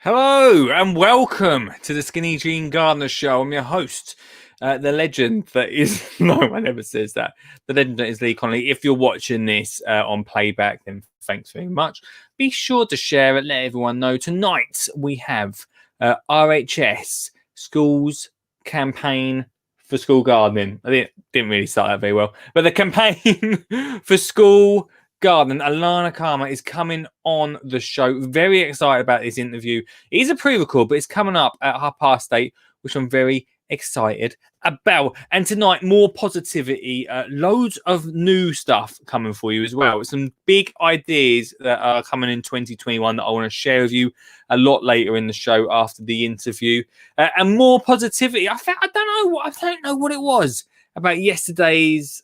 Hello and welcome to the Skinny Jean Gardener Show. I'm your host, the legend that is... No one ever says that. The legend that is Lee Connolly. If you're watching this on playback, then thanks very much. Be sure to share it. Let everyone know. Tonight we have RHS, Schools Campaign for School Gardening. I didn't really start that very well. But the campaign for school gardening, Alana Karma is coming on the show. Very excited about this interview. It is a pre-record, but it's coming up at 8:30, which I'm very excited about. And tonight, more positivity, loads of new stuff coming for you as well. Some big ideas that are coming in 2021 that I want to share with you a lot later in the show after the interview. And more positivity. I don't know what it was about yesterday's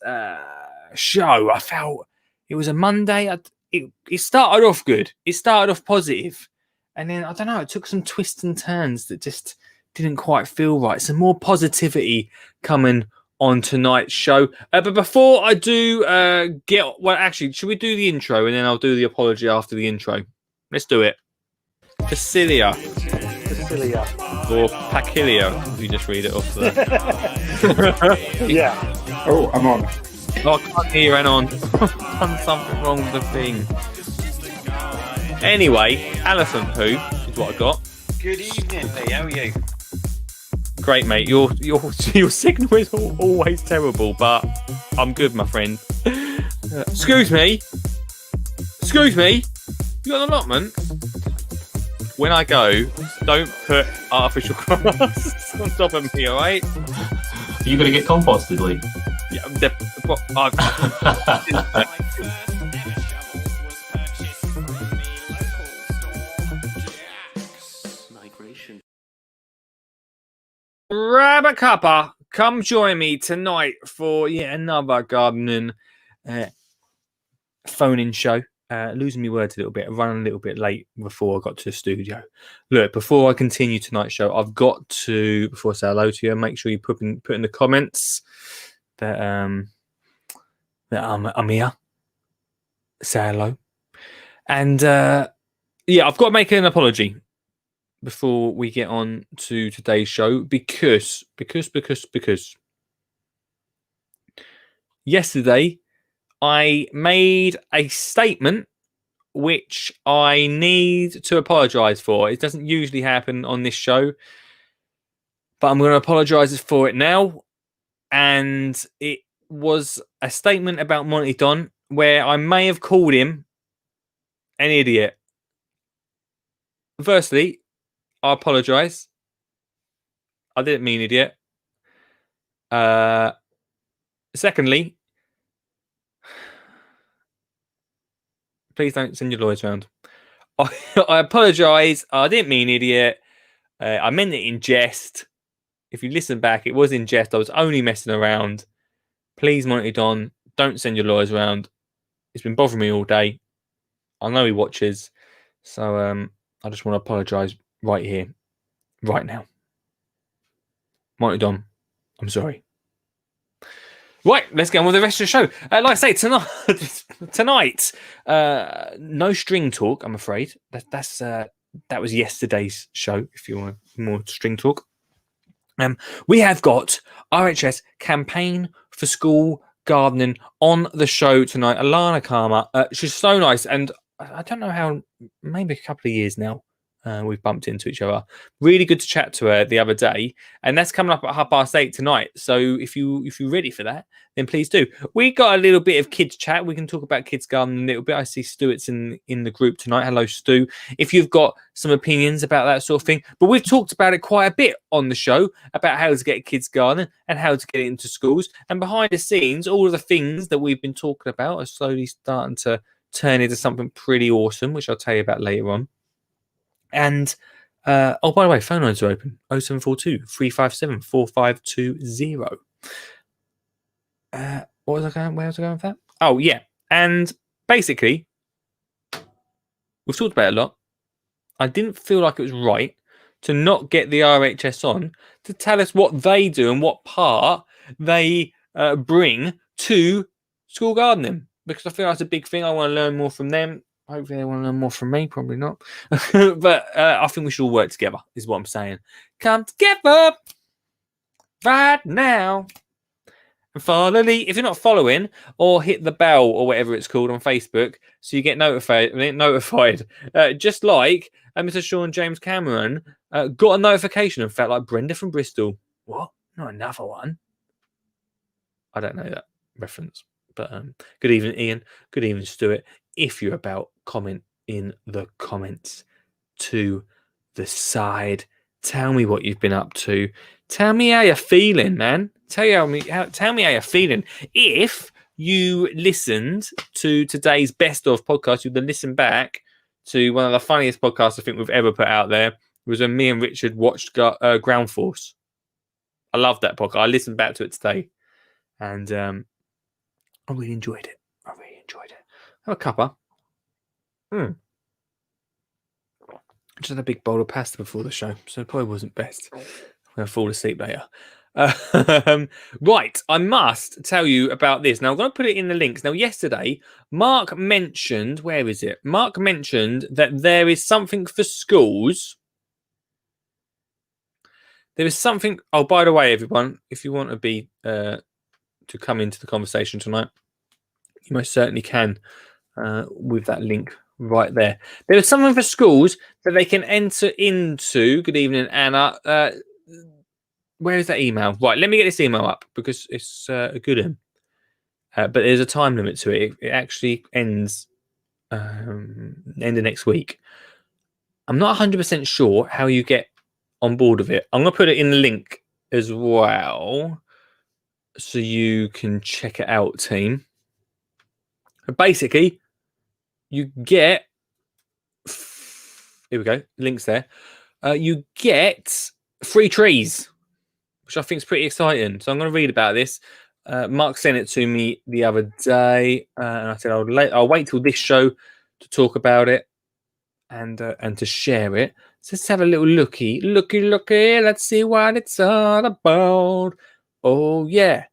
show. I felt it was a Monday. It started off good. It started off positive. And then, I don't know, it took some twists and turns that just didn't quite feel right. Some more positivity coming on tonight's show. But before I do actually, should we do the intro and then I'll do the apology after the intro? Let's do it. Facilia. Or Pacilia, if you just read it off there. Yeah. Oh, I'm on. Oh, I can't hear you, Anon. I've done something wrong with the thing. Anyway, elephant poo is what I got. Good evening, Lee. How are you? Great, mate. Your signal is always terrible, but I'm good, my friend. Excuse me. You got an allotment? When I go, don't put artificial grass on top of me, all right? Are you going to get composted, Lee? Yeah, grab a cuppa. Come join me tonight for yet another gardening phone-in show. Losing my words a little bit, running a little bit late before I got to the studio. Look, before I continue tonight's show, I've got to, before I say hello to you, make sure you put in the comments that I'm here. Say hello. And I've got to make an apology before we get on to today's show because yesterday I made a statement which I need to apologise for. It doesn't usually happen on this show, but I'm going to apologise for it now. And it was a statement about Monty Don where I may have called him an idiot. Firstly, I apologise. I didn't mean idiot. Secondly, please don't send your lawyers around. I apologise. I didn't mean idiot. I meant it in jest. If you listen back, it was in jest. I was only messing around. Please, Monty Don, don't send your lawyers around. It's been bothering me all day. I know he watches. So I just want to apologise right here, right now. Monty Don, I'm sorry. Right, let's get on with the rest of the show. Like I say, tonight, no string talk, I'm afraid. That was yesterday's show, if you want more string talk. We have got RHS Campaign for School Gardening on the show tonight. Alana Karma, she's so nice, and I don't know how, maybe a couple of years now, we've bumped into each other. Really good to chat to her the other day, and that's coming up at 8:30 tonight. So if you're ready for that, then please do. We got a little bit of kids chat. We can talk about kids gardening a little bit. I see Stuart's in the group tonight. Hello, Stu. If you've got some opinions about that sort of thing, but we've talked about it quite a bit on the show about how to get kids gardening and how to get it into schools. And behind the scenes, all of the things that we've been talking about are slowly starting to turn into something pretty awesome, which I'll tell you about later on. And by the way, phone lines are open 0742 357 4520. Where was I going with that? Oh yeah, and basically we've talked about it a lot. I didn't feel like it was right to not get the RHS on to tell us what they do and what part they bring to school gardening, because I feel that's a big thing. I want to learn more from them. Hopefully they want to learn more from me. Probably not. But I think we should all work together, is what I'm saying. Come together right now. And finally, if you're not following, or hit the bell or whatever it's called on Facebook, so you get notified. Just like Mr. Sean James Cameron got a notification and felt like Brenda from Bristol. What? Not another one. I don't know that reference. But good evening, Ian. Good evening, Stuart. If you're about, comment in the comments to the side. Tell me what you've been up to. Tell me how you're feeling, man. Tell me how you're feeling. If you listened to today's best of podcast, you'd listen back to one of the funniest podcasts I think we've ever put out there. It was when me and Richard watched Ground Force. I love that podcast. I listened back to it today, and I really enjoyed it. Have a cuppa. Just had a big bowl of pasta before the show, so it probably wasn't best. I'm going to fall asleep later. Right, I must tell you about this. Now, I'm going to put it in the links. Now, yesterday, Mark mentioned, where is it? Mark mentioned that there is something for schools. There is something. Oh, by the way, everyone, if you want to be to come into the conversation tonight, you most certainly can with that link right there. There is something for schools that they can enter into. Good evening, Anna. Where is that email? Right, let me get this email up because it's a good one. But there's a time limit to it. It actually ends end of next week. I'm not 100% sure how you get on board with it. I'm going to put it in the link as well so you can check it out, team. But basically, you get... Here we go. Links there. You get free trees, which I think is pretty exciting. So I'm going to read about this. Mark sent it to me the other day, and I said I'll wait till this show to talk about it and to share it. So let's have a little looky. Let's see what it's all about. Oh yeah,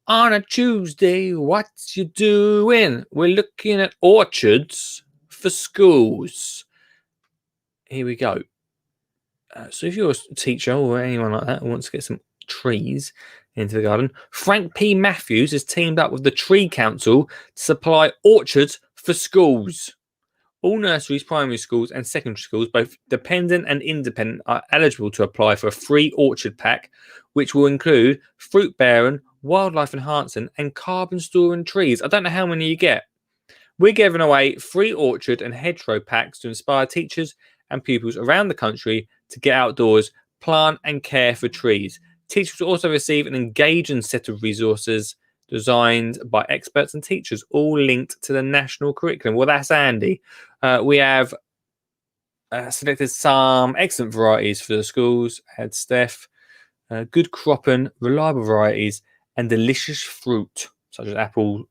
on a Tuesday, what you doing? We're looking at orchards for schools. Here we go. So if you're a teacher or anyone like that who wants to get some trees into the garden, Frank P. Matthews has teamed up with the Tree Council to supply orchards for schools. All nurseries, primary schools and secondary schools, both dependent and independent, are eligible to apply for a free orchard pack, which will include fruit bearing, wildlife enhancing and carbon storing trees. I don't know how many you get. We're giving away free orchard and hedgerow packs to inspire teachers and pupils around the country to get outdoors, plant and care for trees. Teachers will also receive an engaging set of resources designed by experts and teachers, all linked to the national curriculum. Well, that's handy. We have selected some excellent varieties for the schools. Had Steph, good cropping, reliable varieties, and delicious fruit such as apple,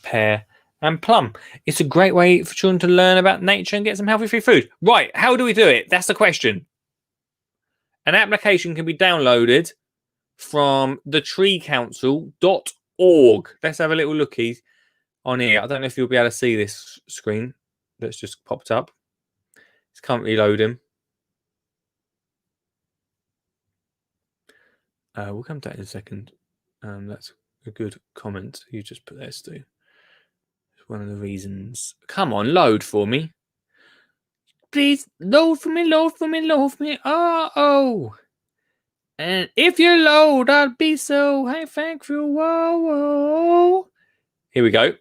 pear, and plum. It's a great way for children to learn about nature and get some healthy free food. Right, how do we do it? That's the question. An application can be downloaded from thetreecouncil.org. Let's have a little looky on here. I don't know if you'll be able to see this screen that's just popped up. It's currently loading. We'll come to that in a second. That's a good comment you just put there, Stu. It's one of the reasons. Come on, load for me. Please, load for me. Oh. And if you load, I'll be so thankful. Whoa. Here we go.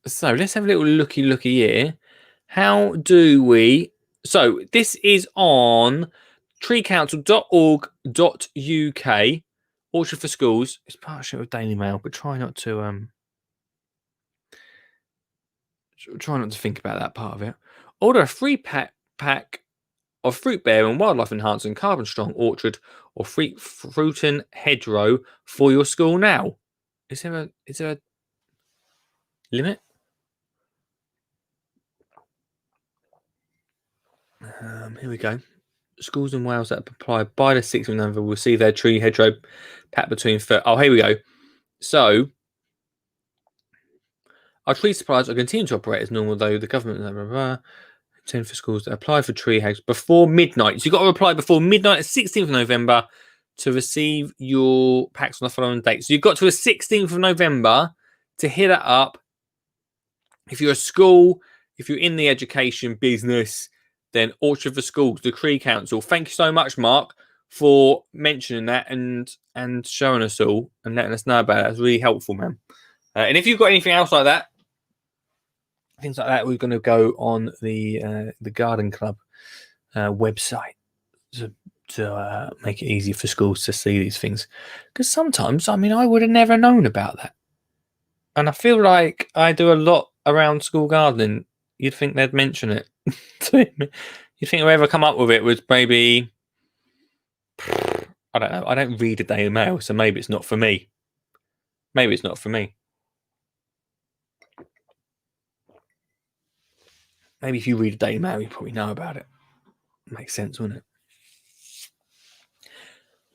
So let's have a little looky here. How do we... So this is on treecouncil.org.uk. Orchard for Schools. It's partnership with Daily Mail, but try not to think about that part of it. Order a free pack of fruit bearing, wildlife enhancing, carbon strong orchard or fruiting hedgerow for your school now. Is there a limit? Here we go. Schools in Wales that apply by the 6th of November will see their tree hedgerow pack between... Oh, here we go. So, Our tree suppliers are continuing to operate as normal, though the government intend for schools to apply for tree houses before midnight. So you've got to apply before midnight, 16th of November, to receive your packs on the following date. So you've got to the 16th of November to hit it up. If you're a school, if you're in the education business, then Orchard for Schools, the Cree Council. Thank you so much, Mark, for mentioning that and showing us all and letting us know about it. That's really helpful, man. And if you've got anything else like that, things like that, we're going to go on the Garden Club website to make it easier for schools to see these things. Because sometimes, I mean, I would have never known about that. And I feel like I do a lot around school gardening. You'd think they'd mention it to me. You'd think whoever come up with it was maybe, I don't know. I don't read a Daily Mail, so maybe it's not for me. Maybe it's not for me. Maybe if you read a Daily Mail, you probably know about it. Makes sense, wouldn't it?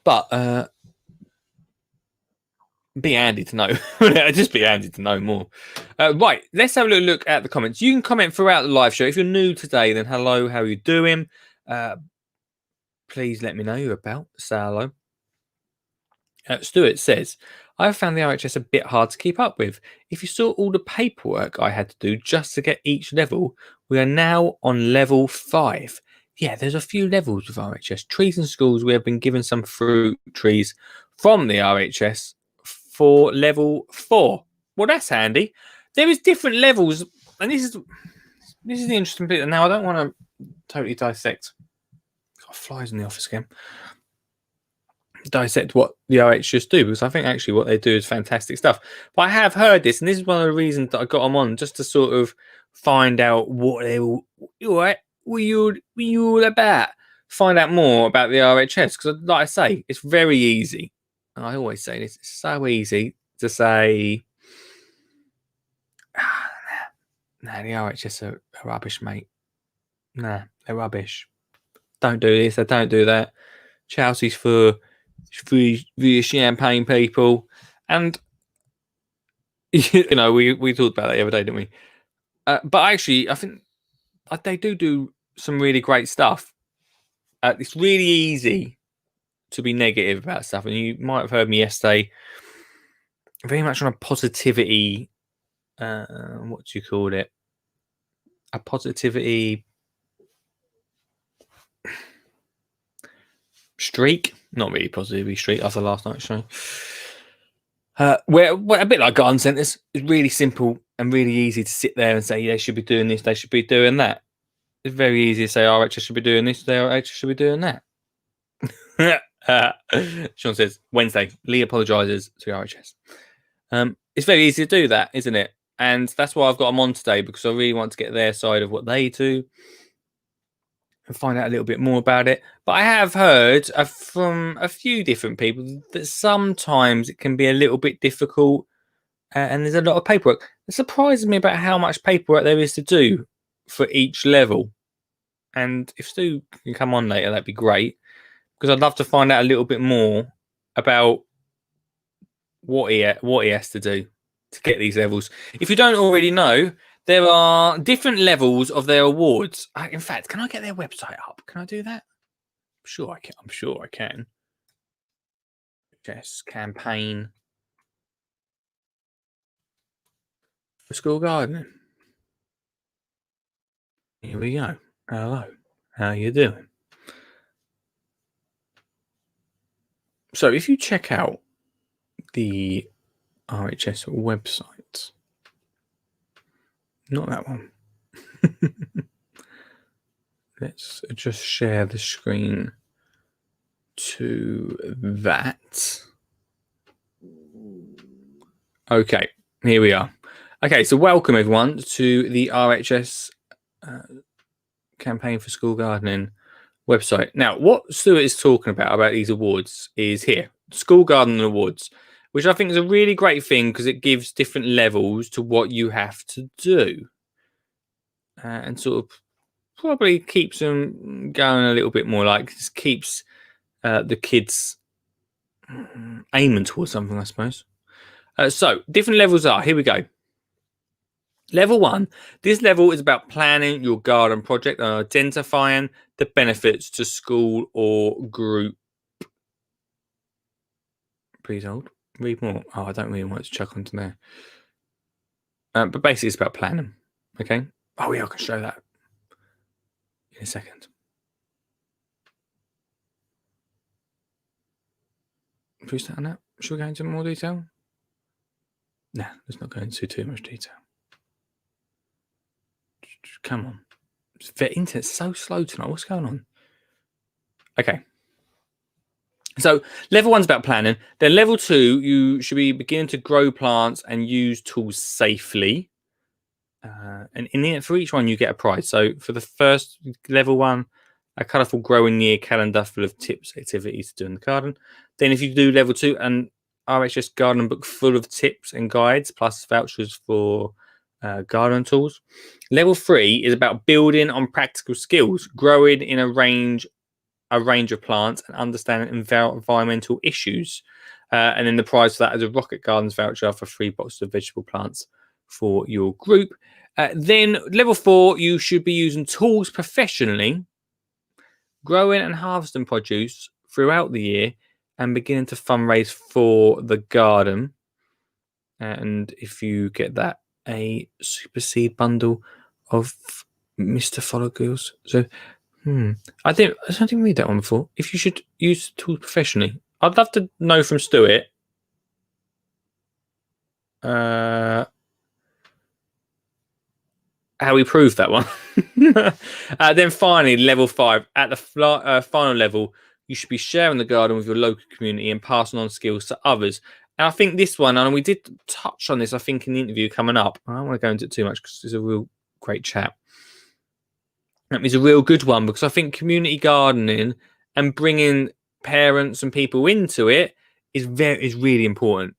But be handy to know. Just be handy to know more. Right, let's have a little look at the comments. You can comment throughout the live show. If you're new today, then hello, how are you doing? Please let me know you're about. Say hello. Stuart says, I've found the RHS a bit hard to keep up with. If you saw all the paperwork I had to do just to get each level, we are now on level 5. Yeah, there's a few levels with RHS. Trees and schools, we have been given some fruit trees from the RHS for level 4. Well, that's handy. There is different levels, and this is the interesting bit. Now, I don't want to totally dissect. Got flies in the office again. Dissect what the RHS do, because I think actually what they do is fantastic stuff. But I have heard this, and this is one of the reasons that I got them on, just to sort of find out what they all about. Find out more about the RHS, because like I say, it's very easy. And I always say this, it's so easy to say, nah, the RHS are rubbish, mate. Nah, they're rubbish. Don't do this, they don't do that. Chelsea's for the champagne people. And, you know, we talked about that the other day, didn't we? But actually, I think they do some really great stuff. It's really easy to be negative about stuff. And you might have heard me yesterday, very much on a positivity, what do you call it? A positivity streak. Not really positivity streak after last night's show. Where a bit like garden centres, it's really simple and really easy to sit there and say, yeah, they should be doing this, they should be doing that. It's very easy to say, RHS should be doing this, RHS should be doing that. Sean says, Wednesday, Lee apologises to RHS. It's very easy to do that, isn't it? And that's why I've got them on today, because I really want to get their side of what they do and find out a little bit more about it. But I have heard from a few different people that sometimes it can be a little bit difficult and there's a lot of paperwork. It surprises me about how much paperwork there is to do for each level. And if Stu can come on later, that'd be great, because I'd love to find out a little bit more about what he has to do to get these levels. If you don't already know, there are different levels of their awards. In fact, can I get their website up? Can I do that? I'm sure I can. Yes, campaign for school gardening. Here we go. Hello. How you doing? So if you check out the RHS website, not that one. Let's just share the screen to that. Okay, here we are. Okay, so welcome everyone to the RHS campaign for school gardening website. Now, what Stuart is talking about these awards is here, School Gardening Awards, which I think is a really great thing because it gives different levels to what you have to do and sort of probably keeps them going a little bit more, like keeps the kids aiming towards something, I suppose. So different levels are, here we go. Level 1. This level is about planning your garden project and identifying the benefits to school or group. Please hold. Read more. Oh, I don't really want to chuck onto there. But basically, it's about planning. Okay. Oh, yeah, I can show that in a second. Please on that. Should we go into more detail? No, let's not go into too much detail. Come on. The internet's so slow tonight. What's going on? Okay. So level 1's about planning. Then level 2, you should be beginning to grow plants and use tools safely. And for each one, you get a prize. So for the first level 1, a colourful growing year calendar full of tips, activities to do in the garden. Then if you do level 2, an RHS garden book full of tips and guides, plus vouchers for garden tools. Level 3 is about building on practical skills, growing in a range of plants and understanding environmental issues. And then the prize for that is a Rocket Gardens voucher for 3 boxes of vegetable plants for your group. Then level 4, you should be using tools professionally, growing and harvesting produce throughout the year, and beginning to fundraise for the garden. And if you get that, a super seed bundle of Mr. Follicles. So, I didn't read that one before. If you should use tools professionally, I'd love to know from Stuart. How we proved that one. Then finally, level 5. At the final level, you should be sharing the garden with your local community and passing on skills to others. And I think this one, and we did touch on this, I think, in the interview coming up. I don't want to go into it too much because it's a real great chat. It's a real good one because I think community gardening and bringing parents and people into it is really important.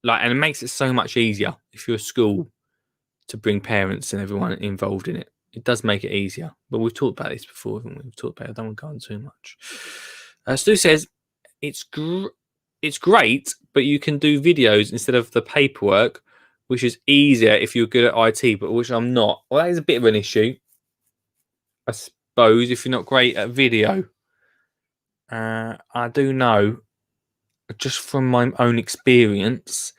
And it makes it so much easier if you're a school to bring parents and everyone involved in it. It does make it easier. But we've talked about this before, haven't we? We've talked about it. I don't want to go on too much. Stu says, it's great, but you can do videos instead of the paperwork, which is easier if you're good at IT, but which I'm not. Well, that is a bit of an issue, I suppose, if you're not great at video. I do know, just from my own experience,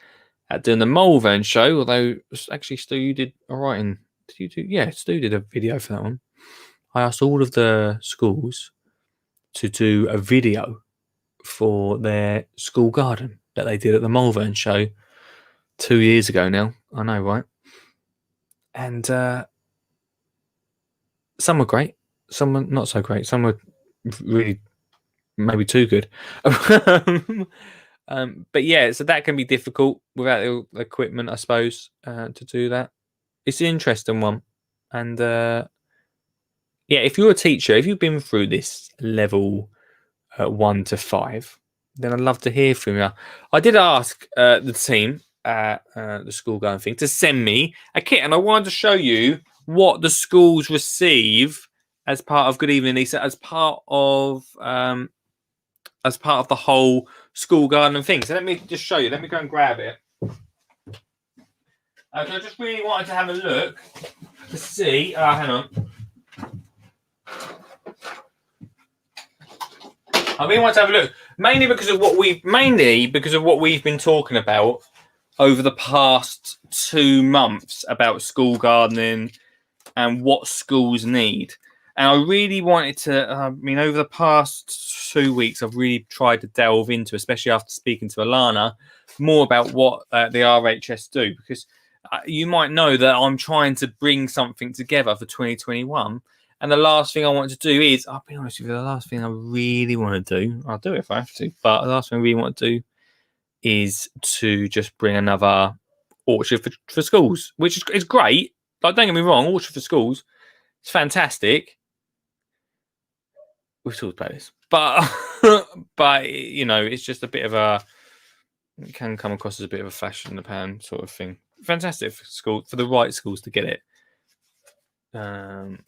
at doing the Malvern show, although actually Stu, you did all right in. Did you do? Yeah, Stu did a video for that one. I asked all of the schools to do a video for their school garden that they did at the Malvern show 2 years ago now. I know, right? And some were great, some were not so great, some were really maybe too good. But yeah, so that can be difficult without the equipment, I suppose, to do that. It's an interesting one. And yeah, if you're a teacher, if you've been through this level 1 to 5, then I'd love to hear from you. I did ask the team at the school garden thing to send me a kit, and I wanted to show you what the schools receive as part of Good Evening Lisa, as part of the whole school garden thing. So let me just show you. Let me go and grab it. I just really wanted to have a look to see. Hang on. I really want to have a look, mainly because of what we've been talking about over the past 2 months about school gardening and what schools need. And I really wanted to. Over the past 2 weeks, I've really tried to delve into, especially after speaking to Alana, more about what the RHS do, because you might know that I'm trying to bring something together for 2021. And the last thing I want to do is, I'll be honest with you, the last thing I really want to do, I'll do it if I have to, but the last thing I really want to do is to just bring another orchard for schools, which is great. Like, don't get me wrong, orchard for schools, it's fantastic. We've talked about this, but it's just a bit of it can come across as a bit of a flash in the pan sort of thing. Fantastic for the right schools to get it. I'm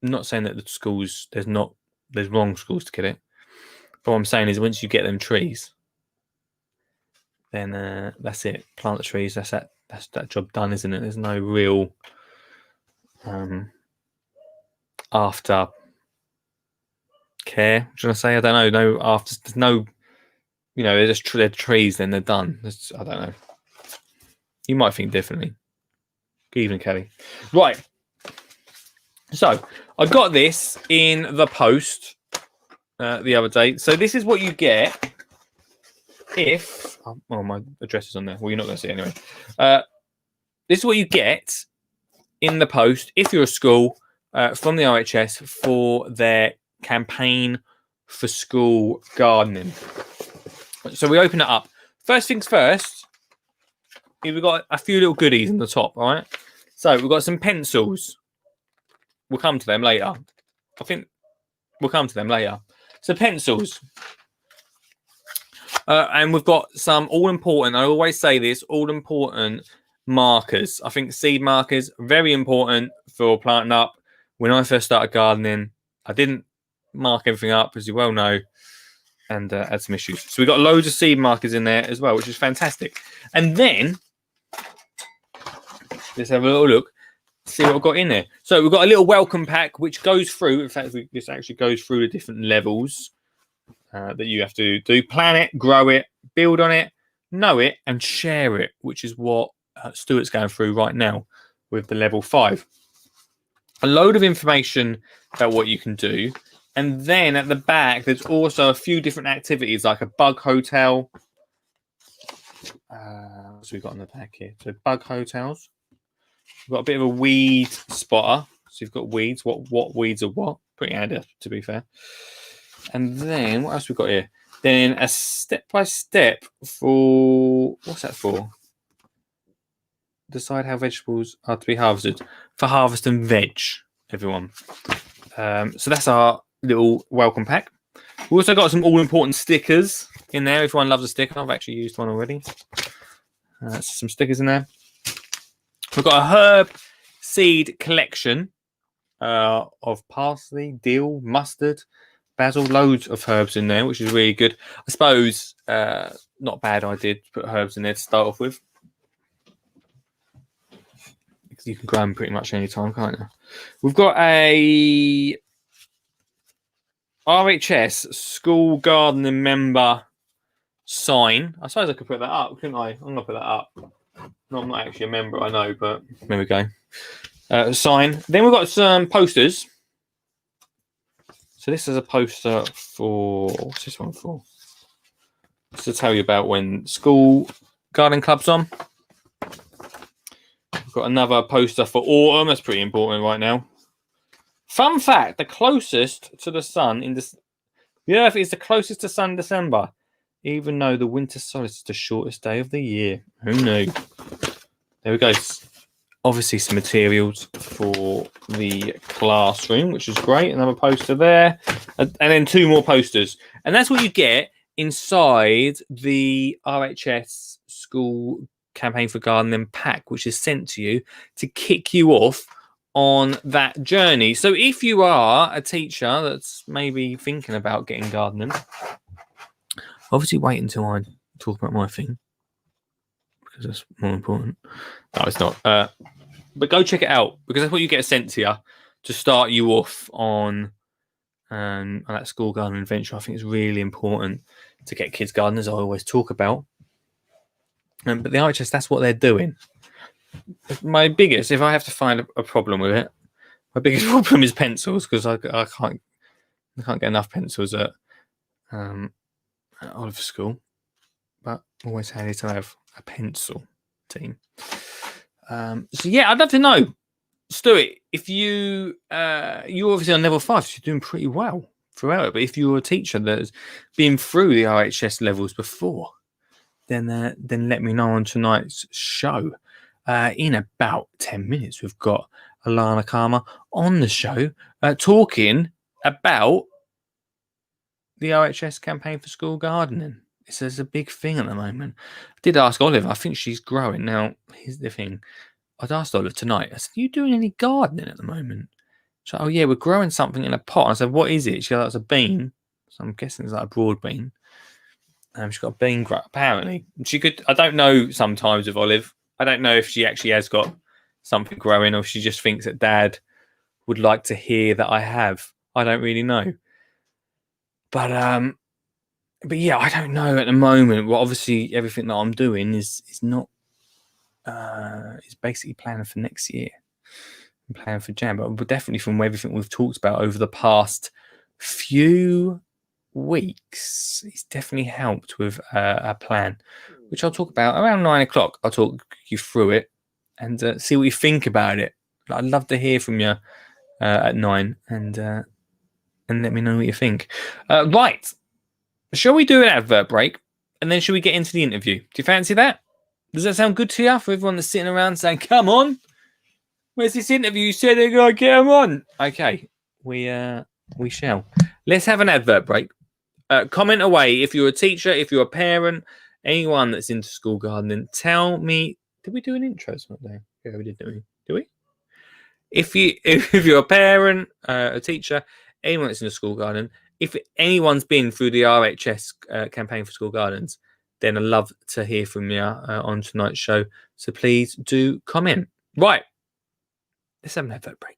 not saying that the schools there's wrong schools to get it, but what I'm saying is once you get them trees, then that's it. Plant the trees. That's that. that's that job done, isn't it? There's no real after care. Should I say? I don't know. No after. There's no. They're just they're trees. Then they're done. I don't know. You might think differently. Good evening, Kelly. Right. So I got this in the post the other day. So this is what you get if. Oh, my address is on there. Well, you're not going to see it anyway. This is what you get in the post if you're a school from the RHS for their campaign for school gardening. So we open it up. First things first, we've got a few little goodies in the top, all right? So we've got some pencils. We'll come to them later. I think we'll come to them later. So pencils. And we've got some all-important, I always say this, all-important markers. I think seed markers, very important for planting up. When I first started gardening, I didn't mark everything up, as you well know, and had some issues. So we've got loads of seed markers in there as well, which is fantastic. And then, let's have a little look, see what we've got in there. So we've got a little welcome pack, which goes through, in fact, this actually goes through the different levels that you have to do. Plan it, grow it, build on it, know it, and share it, which is what Stuart's going through right now with the level 5. A load of information about what you can do. And then at the back, there's also a few different activities, like a bug hotel. What's we got on the back here? So bug hotels. We've got a bit of a weed spotter. So you've got weeds. What weeds are what? Pretty handy, to be fair. And then what else we got here? Then a step-by-step for... What's that for? Decide how vegetables are to be harvested. For harvest and veg, everyone. So that's our little welcome pack. We also got some all-important stickers in there. Everyone loves a sticker. I've actually used one already. Some stickers in there. We've got a herb seed collection of parsley, dill, mustard, basil, loads of herbs in there, which is really good. I suppose not a bad idea to put herbs in there to start off with. Because you can grow them pretty much any time, can't you? We've got a RHS school gardening member sign. I suppose I could put that up, couldn't I? I'm going to put that up. No, I'm not actually a member, I know, but there we go. Sign. Then we've got some posters. So this is a poster for... What's this one for? Just to tell you about when school garden club's on. We've got another poster for autumn. That's pretty important right now. Fun fact, the closest to the sun in this... The Earth is the closest to sun in December, even though the winter solstice is the shortest day of the year. Who knew? There we go. Obviously some materials for the classroom, which is great. Another poster there. And then 2 more posters. And that's what you get inside the RHS School Campaign for Gardening pack, which is sent to you to kick you off on that journey. So if you are a teacher that's maybe thinking about getting gardening, obviously wait until I talk about my thing, because that's more important. No, it's not. But go check it out, because that's what you get sent to you to start you off on that school gardening adventure. I think it's really important to get kids gardeners, I always talk about. But the RHS, that's what they're doing. My biggest, if I have to find a problem with it, my biggest problem is pencils, because I can't get enough pencils at Oliver School. But always handy to have a pencil team. So yeah, I'd love to know, Stuart, if you're obviously on level 5, so you're doing pretty well throughout it. But if you're a teacher that's been through the RHS levels before, then let me know on tonight's show. In about 10 minutes, we've got Alana Karma on the show talking about the RHS campaign for school gardening. It's a big thing at the moment. I did ask Olive. I think she's growing. Now, here's the thing. I'd asked Olive tonight. I said, are you doing any gardening at the moment? She's like, oh, yeah, we're growing something in a pot. I said, what is it? She goes, it's a bean. So I'm guessing it's like a broad bean. She's got a bean grow, apparently. She could, I don't know sometimes with Olive. I don't know if she actually has got something growing, or if she just thinks that Dad would like to hear that I have. I don't really know. But yeah, I don't know at the moment. Well, obviously everything that I'm doing is not is basically planning for next year. I'm planning for Jan, but definitely from everything we've talked about over the past few weeks, it's definitely helped with a plan, which I'll talk about around 9 o'clock. I'll talk you through it and see what you think about it. I'd love to hear from you at 9 and let me know what you think. Right. Shall we do an advert break? And then shall we get into the interview? Do you fancy that? Does that sound good to you? For everyone that's sitting around saying, come on, where's this interview? You said they're going to get them on. Okay, we shall. Let's have an advert break. Comment away if you're a teacher, if you're a parent, anyone that's into school gardening. Tell me, did we do an intro? Yeah, we did, didn't we? Did we? If you're a parent, a teacher, anyone that's into school gardening, if anyone's been through the RHS campaign for school gardens, then I'd love to hear from you on tonight's show. So please do comment. Right. Let's have an advert break.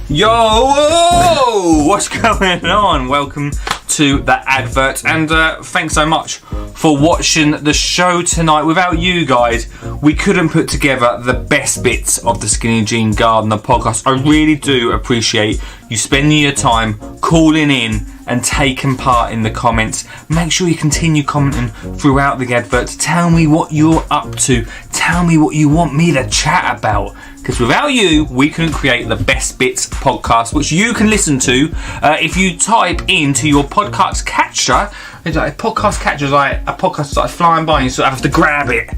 Yo, whoa, what's going on? Welcome to the advert, and thanks so much for watching the show tonight. Without you guys, we couldn't put together the best bits of the Skinny Jean Gardener podcast. I really do appreciate you spending your time calling in and taking part in the comments. Make sure you continue commenting throughout the advert. Tell me what you're up to. Tell me what you want me to chat about. Because without you, we couldn't create the Best Bits podcast, which you can listen to if you type into your podcast catcher. It's like a podcast catcher is like a podcast that's like flying by and you sort of have to grab it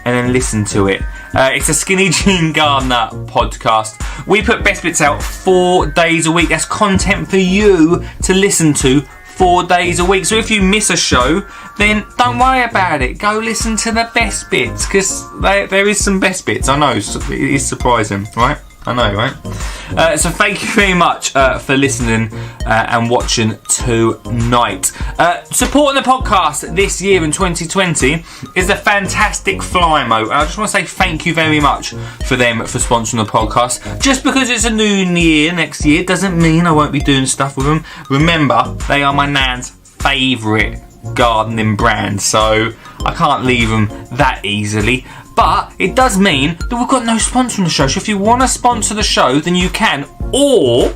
and then listen to it. It's a Skinny Jean Gardener podcast. We put Best Bits out 4 days a week. That's content for you to listen to 4 days a week. So if you miss a show, then don't worry about it. Go listen to the best bits, because there is some best bits. I know, it is surprising, right? I know, right? So thank you very much for listening and watching tonight. Supporting the podcast this year in 2020 is the fantastic Flymo. And I just want to say thank you very much for them for sponsoring the podcast. Just because it's a new year next year doesn't mean I won't be doing stuff with them. Remember, they are my nan's favourite gardening brand, so I can't leave them that easily. But it does mean that we've got no sponsor on the show. So if you want to sponsor the show, then you can. Or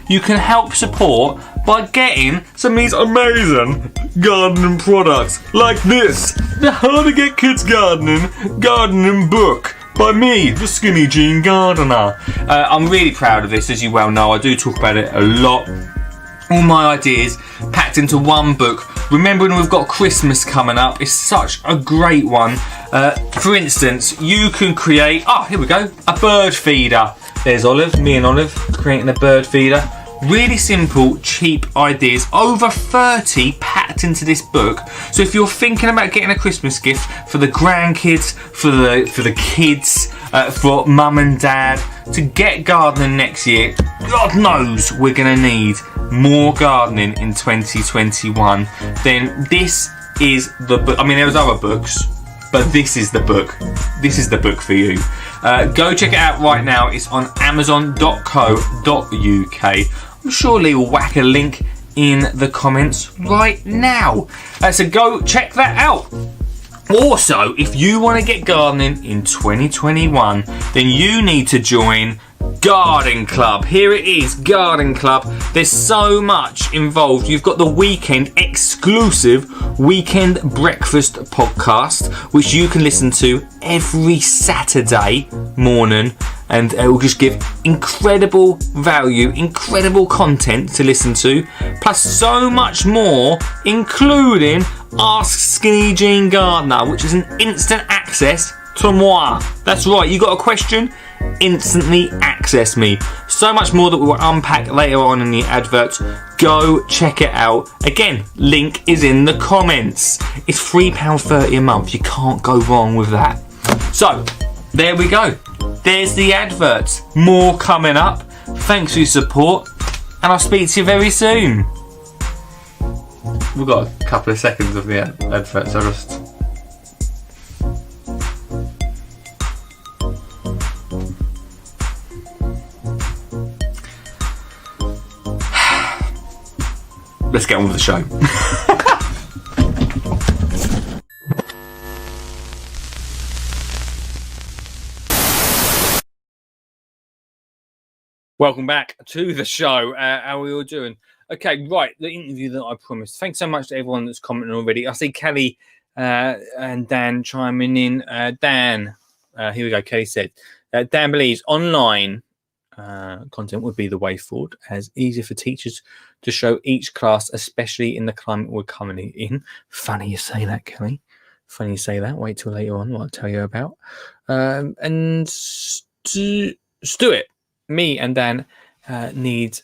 you can help support by getting some of these amazing gardening products like this. The How to Get Kids Gardening book by me, the Skinny Jean Gardener. I'm really proud of this, as you well know. I do talk about it a lot. All my ideas packed into one book. Remembering we've got Christmas coming up, it's such a great one. For instance, you can create, here we go, a bird feeder. There's Olive, me and Olive, creating a bird feeder. Really simple, cheap ideas. Over 30 packed into this book. So if you're thinking about getting a Christmas gift for the grandkids, for the kids, for mum and dad, to get gardening next year, God knows we're going to need more gardening in 2021. Then this is the book. I mean, there was other books, but this is the book. This is the book for you. Go check it out right now. It's on amazon.co.uk. I'm sure Lee will whack a link in the comments right now. So go check that out. Also, if you want to get gardening in 2021, then you need to join Garden Club. Here it is, Garden Club. There's so much involved. You've got the weekend exclusive Weekend Breakfast podcast, which you can listen to every Saturday morning, and it will just give incredible value, incredible content to listen to, plus so much more, including Ask Skinny Jean Gardener, which is an instant access to moi. That's right, you got a question? Instantly access me. So much more that we will unpack later on in the advert. Go check it out. Again, link is in the comments. It's £3.30 a month. You can't go wrong with that. So, there we go. There's the adverts. More coming up. Thanks for your support, and I'll speak to you very soon. We've got a couple of seconds of the adverts. I'll just let's get on with the show. Welcome back to the show. How are we all doing? Okay, right. The interview that I promised. Thanks so much to everyone that's commenting already. I see Kelly and Dan chiming in. Dan, here we go. Kelly said, Dan believes online content would be the way forward, as easier for teachers to show each class, especially in the climate we're currently in. Funny you say that, Kelly. Funny you say that. Wait till later on, what I'll tell you about. And Stuart, me and Dan need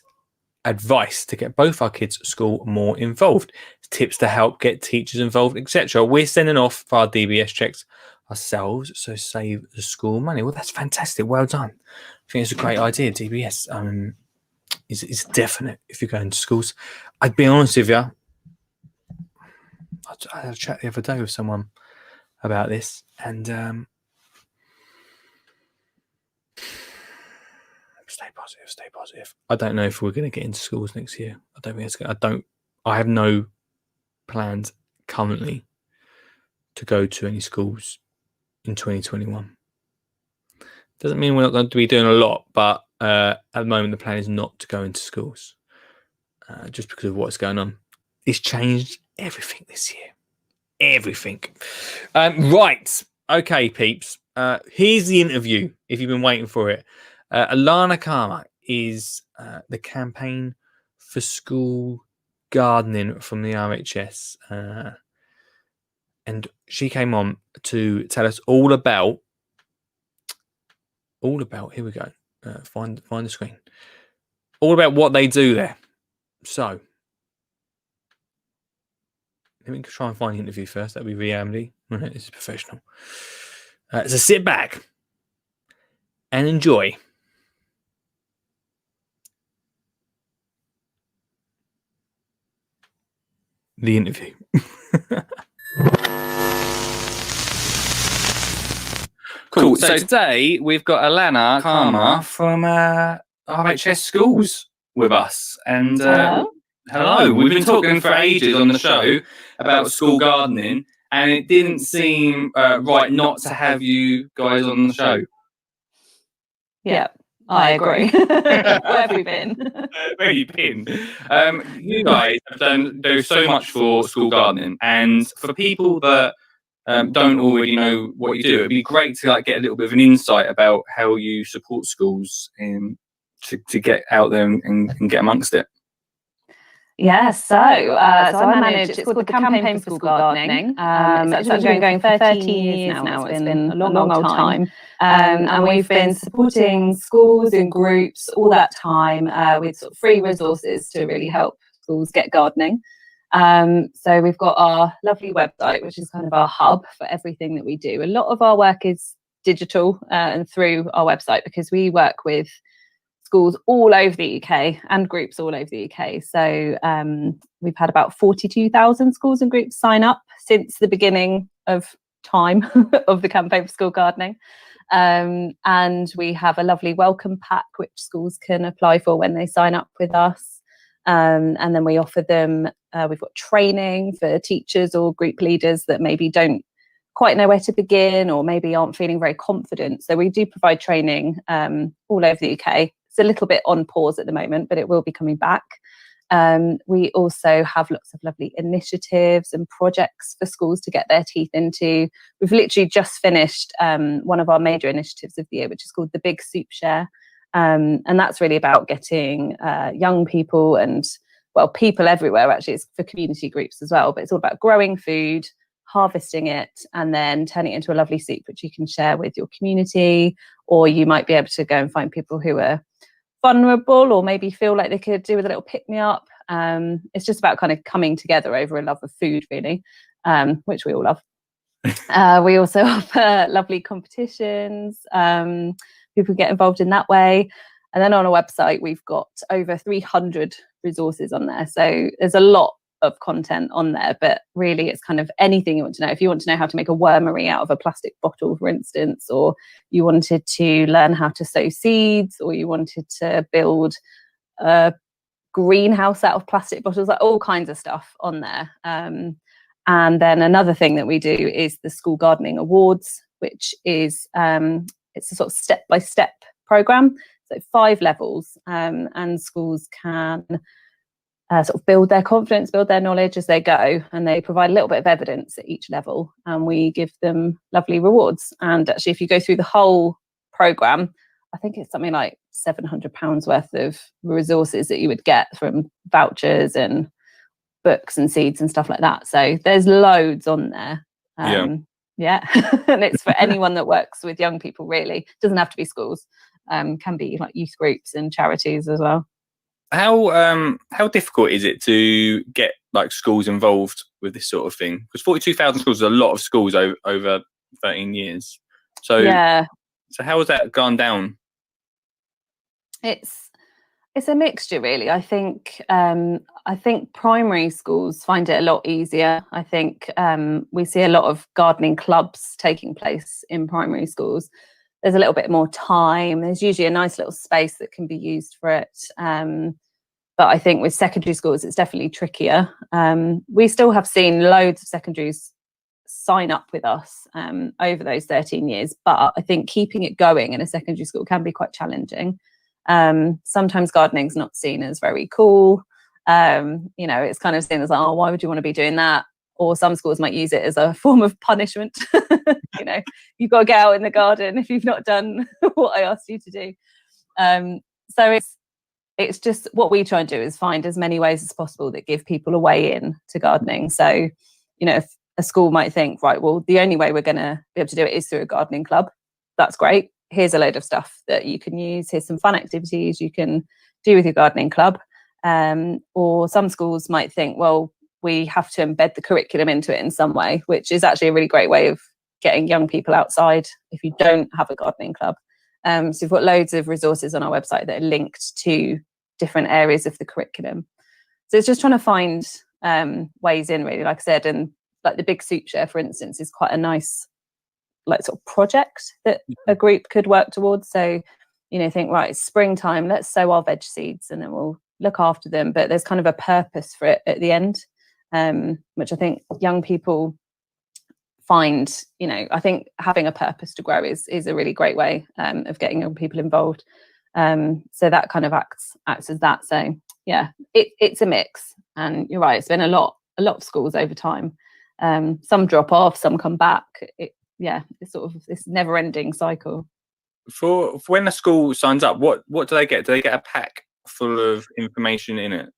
advice to get both our kids at school more involved, tips to help get teachers involved, etc. We're sending off for our DBS checks ourselves, so save the school money. Well, that's fantastic. Well done. I think it's a great idea. DBS is definite if you're going to schools. I'd be honest with you. I had a chat the other day with someone about this, and stay positive. I don't know if we're going to get into schools next year. I don't think it's going. I have no plans currently to go to any schools in 2021. Doesn't mean we're not going to be doing a lot, but at the moment the plan is not to go into schools, just because of what's going on. It's changed everything this year. Everything. Right. Okay, peeps. Here's the interview, if you've been waiting for it. Alana Karma is the campaign for school gardening from the RHS. And she came on to tell us all about, here we go. Find the screen. All about what they do there. So, let me try and find the interview first. That'd be really handy. This is professional. So sit back and enjoy the interview. Cool. So today we've got Alana Karma from RHS Schools with us. And hello. We've been talking for ages on the show about school gardening, and it didn't seem right not to have you guys on the show. Yeah, I agree. Where have we been? Where have you been? You guys have do so much for school gardening, and for people that don't already know what you do, it'd be great to get a little bit of an insight about how you support schools to get out there and get amongst it. Yeah, so I manage, it's called the Campaign for School Gardening. It's actually been going for 13 years now. It's been a long old time. And we've been supporting schools and groups all that time with sort of free resources to really help schools get gardening. So we've got our lovely website, which is kind of our hub for everything that we do. A lot of our work is digital and through our website, because we work with schools all over the UK and groups all over the UK. So we've had about 42,000 schools and groups sign up since the beginning of time of the Campaign for School Gardening. And we have a lovely welcome pack which schools can apply for when they sign up with us. And then we offer them, we've got training for teachers or group leaders that maybe don't quite know where to begin or maybe aren't feeling very confident. So we do provide training all over the UK. It's a little bit on pause at the moment, but it will be coming back. We also have lots of lovely initiatives and projects for schools to get their teeth into. We've literally just finished one of our major initiatives of the year, which is called the Big Soup Share. And that's really about getting young people and, well, people everywhere, actually. It's for community groups as well, but it's all about growing food, harvesting it, and then turning it into a lovely soup, which you can share with your community, or you might be able to go and find people who are vulnerable or maybe feel like they could do with a little pick-me-up. It's just about kind of coming together over a love of food, really, which we all love. We also offer lovely competitions. People get involved in that way. And then on our website, we've got over 300 resources on there. So there's a lot of content on there, but really it's kind of anything you want to know. If you want to know how to make a wormery out of a plastic bottle, for instance, or you wanted to learn how to sow seeds, or you wanted to build a greenhouse out of plastic bottles, like all kinds of stuff on there. And then another thing that we do is the School Gardening Awards, which is it's a sort of step-by-step program. So 5 levels, and schools can sort of build their confidence, build their knowledge as they go, and they provide a little bit of evidence at each level, and we give them lovely rewards. And actually, if you go through the whole program, I think it's something like £700 worth of resources that you would get from vouchers and books and seeds and stuff like that. So there's loads on there. Yeah. And it's for anyone that works with young people, really. Doesn't have to be schools. Can be like youth groups and charities as well. How difficult is it to get like schools involved with this sort of thing? Because 42,000 schools is a lot of schools over 13 years. So yeah. So how has that gone down? It's a mixture, really. I think primary schools find it a lot easier. I think we see a lot of gardening clubs taking place in primary schools. There's a little bit more time. There's usually a nice little space that can be used for it. But I think with secondary schools, it's definitely trickier. We still have seen loads of secondaries sign up with us over those 13 years. But I think keeping it going in a secondary school can be quite challenging. Sometimes gardening's not seen as very cool. It's kind of seen as like, oh, why would you want to be doing that? Or some schools might use it as a form of punishment. You've got to get out in the garden if you've not done what I asked you to do. So it's just what we try and do is find as many ways as possible that give people a way in to gardening. So, if a school might think, right, well, the only way we're going to be able to do it is through a gardening club. That's great. Here's a load of stuff that you can use. Here's some fun activities you can do with your gardening club. Or some schools might think, well, we have to embed the curriculum into it in some way, which is actually a really great way of getting young people outside if you don't have a gardening club. So we've got loads of resources on our website that are linked to different areas of the curriculum. So it's just trying to find ways in, really, like I said, and like the Big Soup Share, for instance, is quite a nice like sort of project that a group could work towards. So, think, right, it's springtime, let's sow our veg seeds and then we'll look after them. But there's kind of a purpose for it at the end, which I think young people find, I think having a purpose to grow is a really great way of getting young people involved. So that kind of acts as that. So yeah, it's a mix. And you're right, it's been a lot of schools over time. Some drop off, some come back. It's sort of this never-ending cycle. For when a school signs up, what do they get? Do they get a pack full of information in it?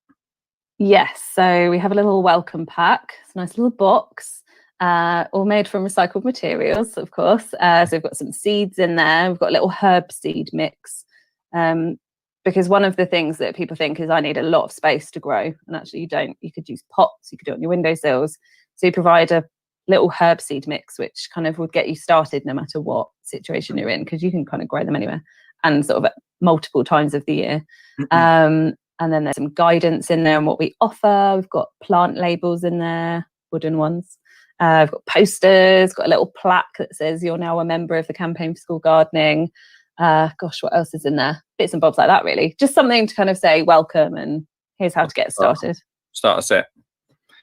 Yes, so we have a little welcome pack. It's a nice little box, all made from recycled materials, of course. So we've got some seeds in there. We've got a little herb seed mix. Because one of the things that people think is I need a lot of space to grow, and actually you don't. You could use pots, you could do it on your windowsills. So you provide a little herb seed mix, which kind of would get you started no matter what situation you're in, because you can kind of grow them anywhere and sort of at multiple times of the year. And then there's some guidance in there on what we offer. We've got plant labels in there, wooden ones. We've got posters, got a little plaque that says you're now a member of the Campaign for School Gardening. What else is in there? Bits and bobs like that, really. Just something to kind of say welcome and here's how to get started. Start a set.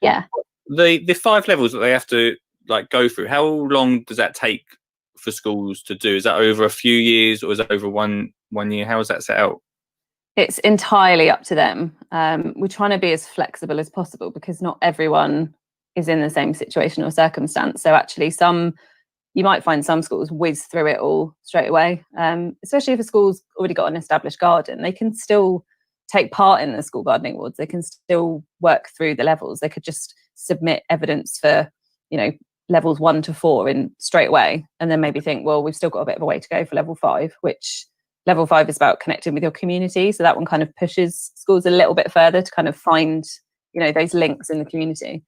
Yeah. The 5 levels that they have to like go through, how long does that take for schools to do? Is that over a few years or is it over one year? How is that set out? It's entirely up to them. We're trying to be as flexible as possible because not everyone is in the same situation or circumstance. So actually you might find some schools whiz through it all straight away, especially if a school's already got an established garden. They can still take part in the School Gardening Awards. They can still work through the levels. They could just submit evidence for, levels 1 to 4 in straight away, and then maybe think, well, we've still got a bit of a way to go for level 5, which level 5 is about connecting with your community. So that one kind of pushes schools a little bit further to kind of find, those links in the community.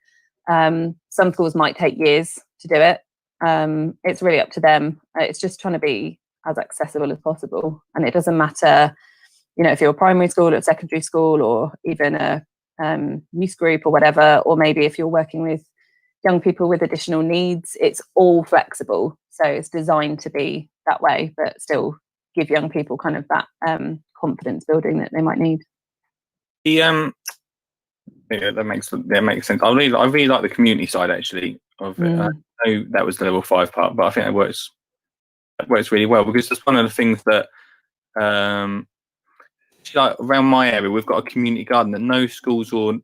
Some schools might take years to do it. It's really up to them. It's just trying to be as accessible as possible. And it doesn't matter, if you're a primary school or a secondary school or even a youth group or whatever, or maybe if you're working with young people with additional needs, it's all flexible. So it's designed to be that way, but still give young people kind of that confidence building that they might need. Yeah, that makes sense. I really like the community side actually of it. I know that was the level 5 part, but I think it works really well because it's one of the things that like around my area we've got a community garden that no schools, or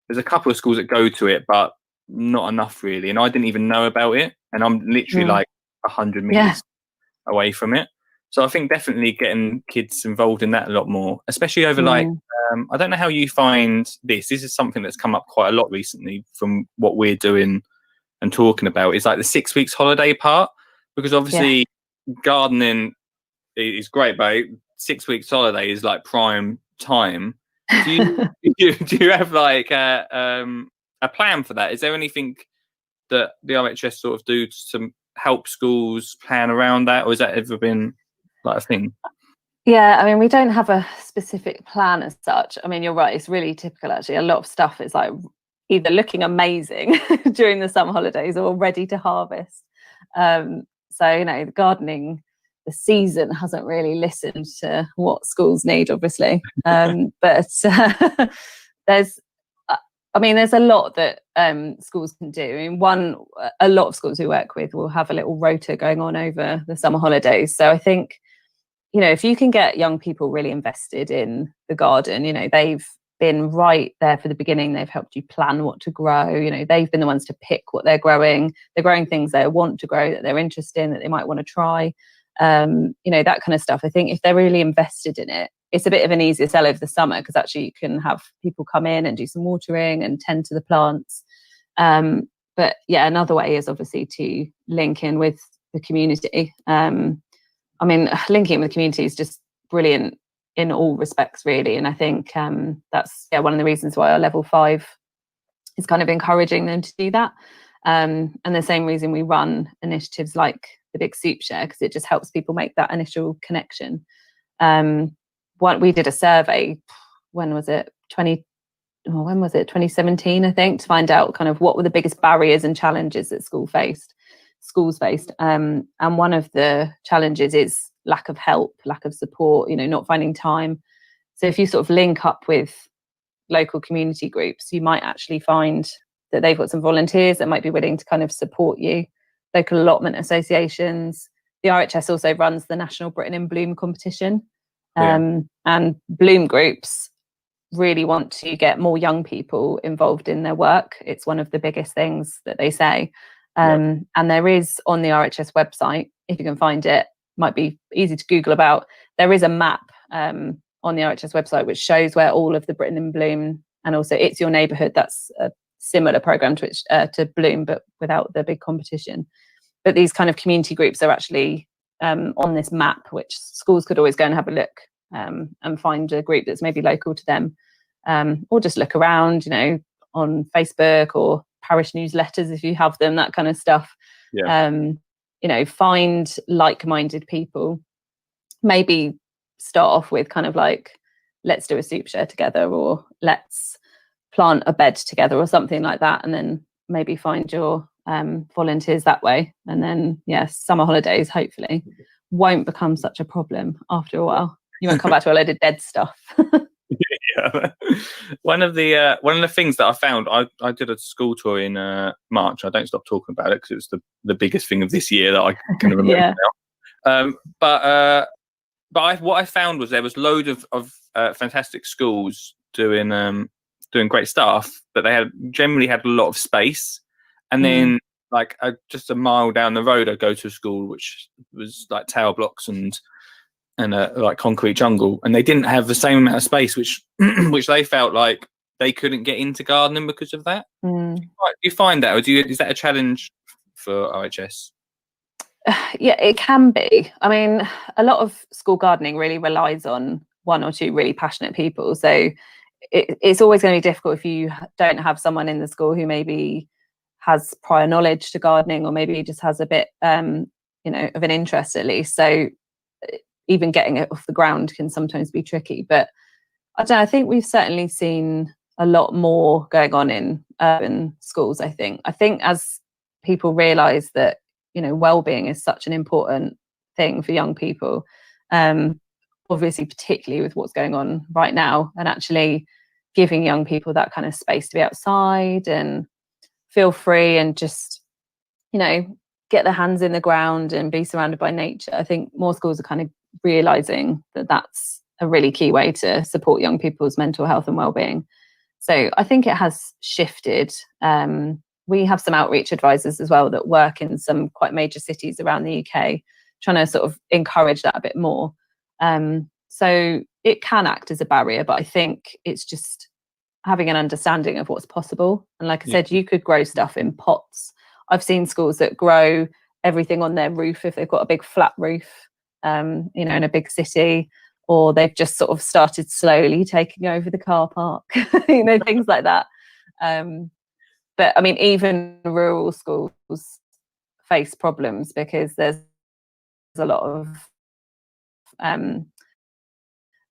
there's a couple of schools that go to it, but not enough really. And I didn't even know about it, and I'm literally like 100 meters away from it. So I think definitely getting kids involved in that a lot more, especially over like I don't know how you find this. This is something that's come up quite a lot recently from what we're doing and talking about. Is like the 6 weeks holiday part, because obviously gardening is great, but 6 weeks holiday is like prime time. Do you have like a plan for that? Is there anything that the RHS sort of do to help schools plan around that, or has that ever been like a thing? Yeah, I mean, we don't have a specific plan as such. I mean, you're right, it's really typical actually. A lot of stuff is like either looking amazing during the summer holidays or ready to harvest. So, you know, the gardening, the season hasn't really listened to what schools need, obviously. But there's a lot that schools can do. I mean, a lot of schools we work with will have a little rota going on over the summer holidays. So I think, you know, if you can get young people really invested in the garden, you know, they've been right there for the beginning. They've helped you plan what to grow. You know, they've been the ones to pick what they're growing. They're growing things they want to grow, that they're interested in, that they might want to try. You know, that kind of stuff. I think if they're really invested in it, it's a bit of an easier sell over the summer, because actually you can have people come in and do some watering and tend to the plants. But yeah, another way is obviously to link in with the community. I mean, linking with the community is just brilliant in all respects, really. And I think that's one of the reasons why our level 5 is kind of encouraging them to do that. And the same reason we run initiatives like the Big Soup Share, because it just helps people make that initial connection. We did a survey, when was it? 2017, I think, to find out kind of what were the biggest barriers and challenges that schools faced. And one of the challenges is lack of help, lack of support, you know, not finding time. So if you sort of link up with local community groups, you might actually find that they've got some volunteers that might be willing to kind of support you. Local allotment associations. The RHS also runs the National Britain in Bloom competition. And Bloom groups really want to get more young people involved in their work. It's one of the biggest things that they say. And there is, on the RHS website, if you can find it, might be easy to Google about, there is a map on the RHS website which shows where all of the Britain in Bloom, and also It's Your Neighbourhood, that's a similar programme to Bloom but without the big competition. But these kind of community groups are actually on this map, which schools could always go and have a look and find a group that's maybe local to them, or just look around, you know, on Facebook or parish newsletters if you have them, that kind of stuff. You know, find like-minded people. Maybe start off with kind of like, let's do a soup share together, or let's plant a bed together, or something like that, and then maybe find your volunteers that way. And then summer holidays hopefully won't become such a problem after a while. You won't come back to a load of dead stuff. One of the things that I found, I did a school tour in March. I don't stop talking about it because it's the biggest thing of this year that I can remember now. What I found was there was loads of fantastic schools doing great stuff, but they generally had a lot of space. And then like just a mile down the road, I go to a school which was like tower blocks and like concrete jungle, and they didn't have the same amount of space, which they felt like they couldn't get into gardening because of that. Do you find that, or is that a challenge for RHS? Yeah, it can be. I mean, a lot of school gardening really relies on one or two really passionate people. So it's always going to be difficult if you don't have someone in the school who maybe has prior knowledge to gardening, or maybe just has a bit, of an interest at least. So even getting it off the ground can sometimes be tricky. But I don't know, I think we've certainly seen a lot more going on in urban schools. I think as people realise that, well-being is such an important thing for young people, obviously particularly with what's going on right now, and actually giving young people that kind of space to be outside and feel free and just, get their hands in the ground and be surrounded by nature. I think more schools are kind of realizing that that's a really key way to support young people's mental health and well-being. So I think it has shifted. We have some outreach advisors as well that work in some quite major cities around the UK, trying to sort of encourage that a bit more. So it can act as a barrier, but I think it's just having an understanding of what's possible. And like I said, you could grow stuff in pots. I've seen schools that grow everything on their roof if they've got a big flat roof, in a big city, or they've just sort of started slowly taking over the car park, things like that. But I mean, even rural schools face problems because there's a lot of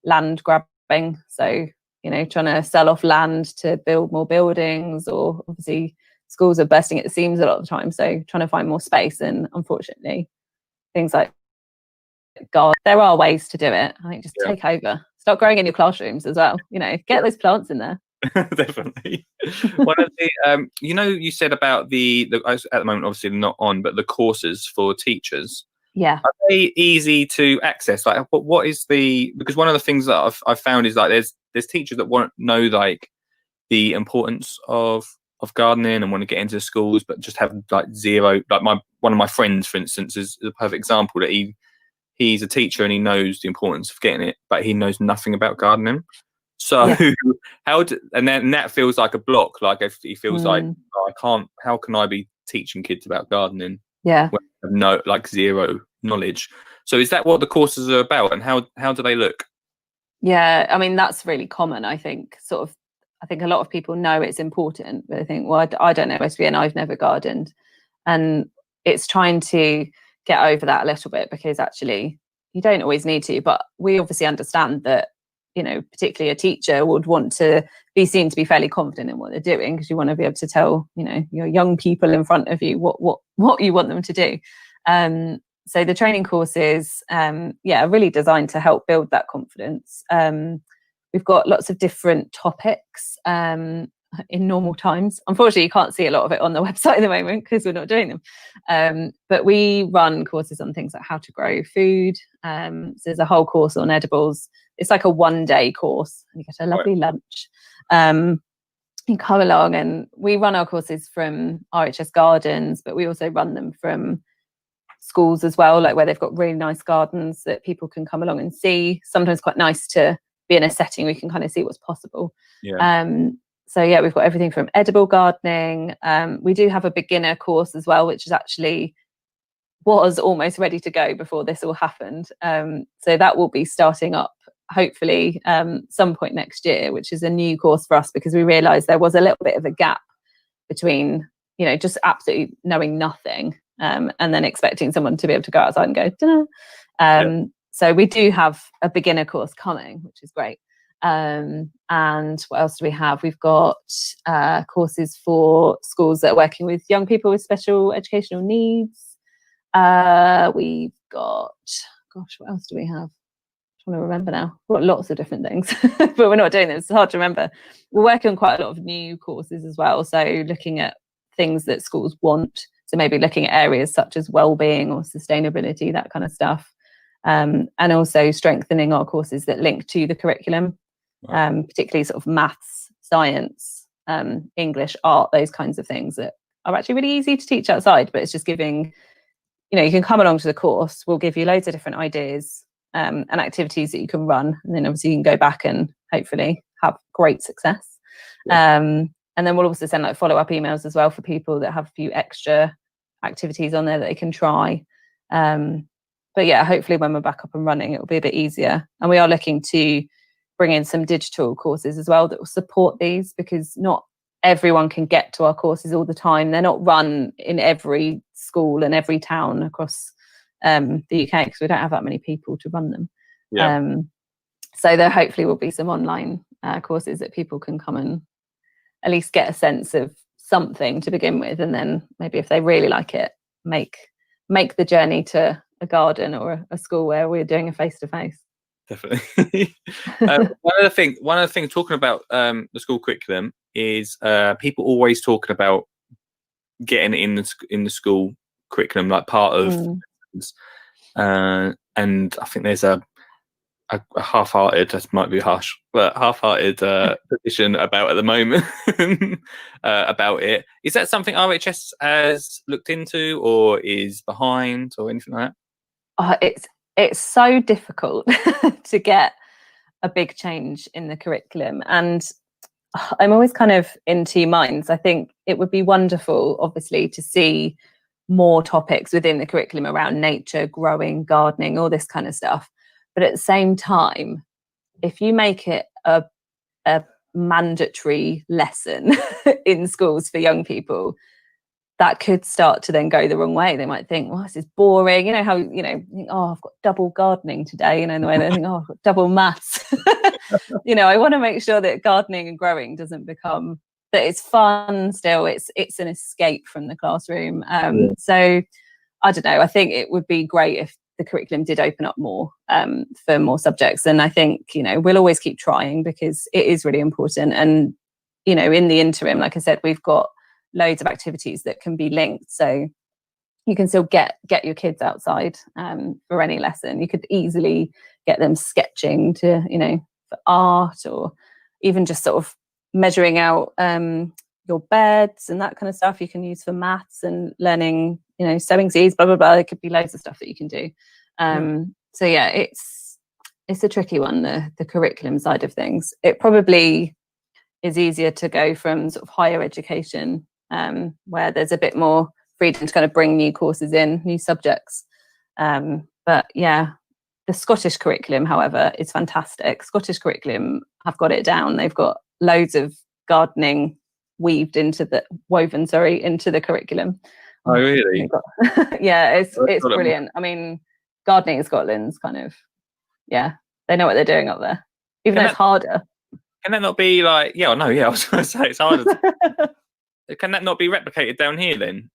land grabbing. So, trying to sell off land to build more buildings, or obviously schools are bursting at the seams a lot of the time. So trying to find more space, and unfortunately things like there are ways to do it. I think just take over, start growing in your classrooms as well, get those plants in there. Definitely. One of the you said about the at the moment obviously not on, but the courses for teachers, are they easy to access? Like what is because one of the things that I've found is like there's teachers that want to know like the importance of gardening and want to get into schools, but just have like zero. Like one of my friends, for instance, is a perfect example that he's a teacher and he knows the importance of getting it, but he knows nothing about gardening. So and that feels like a block. Like if he feels like I can't. How can I be teaching kids about gardening? Yeah, when I have no, like zero knowledge. So is that what the courses are about, and how do they look? Yeah, I mean that's really common. I think I think a lot of people know it's important, but I think, well, I don't know recipe and I've never gardened. And it's trying to get over that a little bit, because actually you don't always need to, but we obviously understand that, particularly a teacher would want to be seen to be fairly confident in what they're doing, because you want to be able to tell, your young people in front of you what you want them to do. So the training courses, are really designed to help build that confidence. We've got lots of different topics in normal times. Unfortunately, you can't see a lot of it on the website at the moment because we're not doing them. But we run courses on things like how to grow food. So there's a whole course on edibles. It's like a 1-day course, and you get a lovely lunch. You come along, and we run our courses from RHS gardens, but we also run them from schools as well, like where they've got really nice gardens that people can come along and see. Sometimes quite nice to be in a setting we can kind of see what's possible. So we've got everything from edible gardening. We do have a beginner course as well, which is actually was almost ready to go before this all happened. So that will be starting up hopefully some point next year, which is a new course for us, because we realized there was a little bit of a gap between just absolutely knowing nothing and then expecting someone to be able to go outside and go dunno. So we do have a beginner course coming, which is great. And what else do we have? We've got courses for schools that are working with young people with special educational needs. We've got, what else do we have? I'm trying to remember now. We've got lots of different things, but we're not doing this. It's hard to remember. We're working on quite a lot of new courses as well. So looking at things that schools want. So maybe looking at areas such as well-being or sustainability, that kind of stuff. And also strengthening our courses that link to the curriculum, particularly sort of maths, science, English, art, those kinds of things that are actually really easy to teach outside, but it's just giving, you can come along to the course. We'll give you loads of different ideas and activities that you can run. And then obviously you can go back and hopefully have great success. And then we'll also send like follow-up emails as well for people that have a few extra activities on there that they can try. But hopefully when we're back up and running, it'll be a bit easier. And we are looking to bring in some digital courses as well that will support these, because not everyone can get to our courses all the time. They're not run in every school and every town across the UK, because we don't have that many people to run them. So there hopefully will be some online courses that people can come and at least get a sense of something to begin with, and then maybe if they really like it, make the journey to a garden or a school where we're doing a face-to-face. Definitely. One of the things talking about the school curriculum is people always talking about getting it in the school curriculum, like part of lessons. And I think there's a half-hearted, that might be harsh, but half-hearted position about at the moment about it. Is that something RHS has looked into or is behind or anything like that? It's so difficult to get a big change in the curriculum, and I'm always kind of in two minds. I think it would be wonderful, obviously, to see more topics within the curriculum around nature, growing, gardening, all this kind of stuff. But at the same time, if you make it a mandatory lesson in schools for young people, that could start to then go the wrong way. They might think, well, this is boring. You know how, think, oh, I've got double gardening today, in the way they think, oh, I've got double maths. I want to make sure that gardening and growing doesn't become, that it's fun still. It's an escape from the classroom. So I don't know. I think it would be great if the curriculum did open up more for more subjects. And I think, we'll always keep trying because it is really important. And, in the interim, like I said, we've got loads of activities that can be linked. So you can still get your kids outside for any lesson. You could easily get them sketching to, for art, or even just sort of measuring out your beds and that kind of stuff you can use for maths and learning, sowing seeds, blah, blah, blah. There could be loads of stuff that you can do. So yeah, it's a tricky one, the curriculum side of things. It probably is easier to go from sort of higher education, where there's a bit more freedom to kind of bring new courses in, new subjects. But yeah, the Scottish curriculum, however, is fantastic. Scottish curriculum have got it down. They've got loads of gardening woven into the curriculum. Oh, really? Yeah, it's brilliant. I mean, gardening in Scotland's kind of, they know what they're doing up there, even though it's harder. Can that not be like, I was going to say it's harder. Can that not be replicated down here then?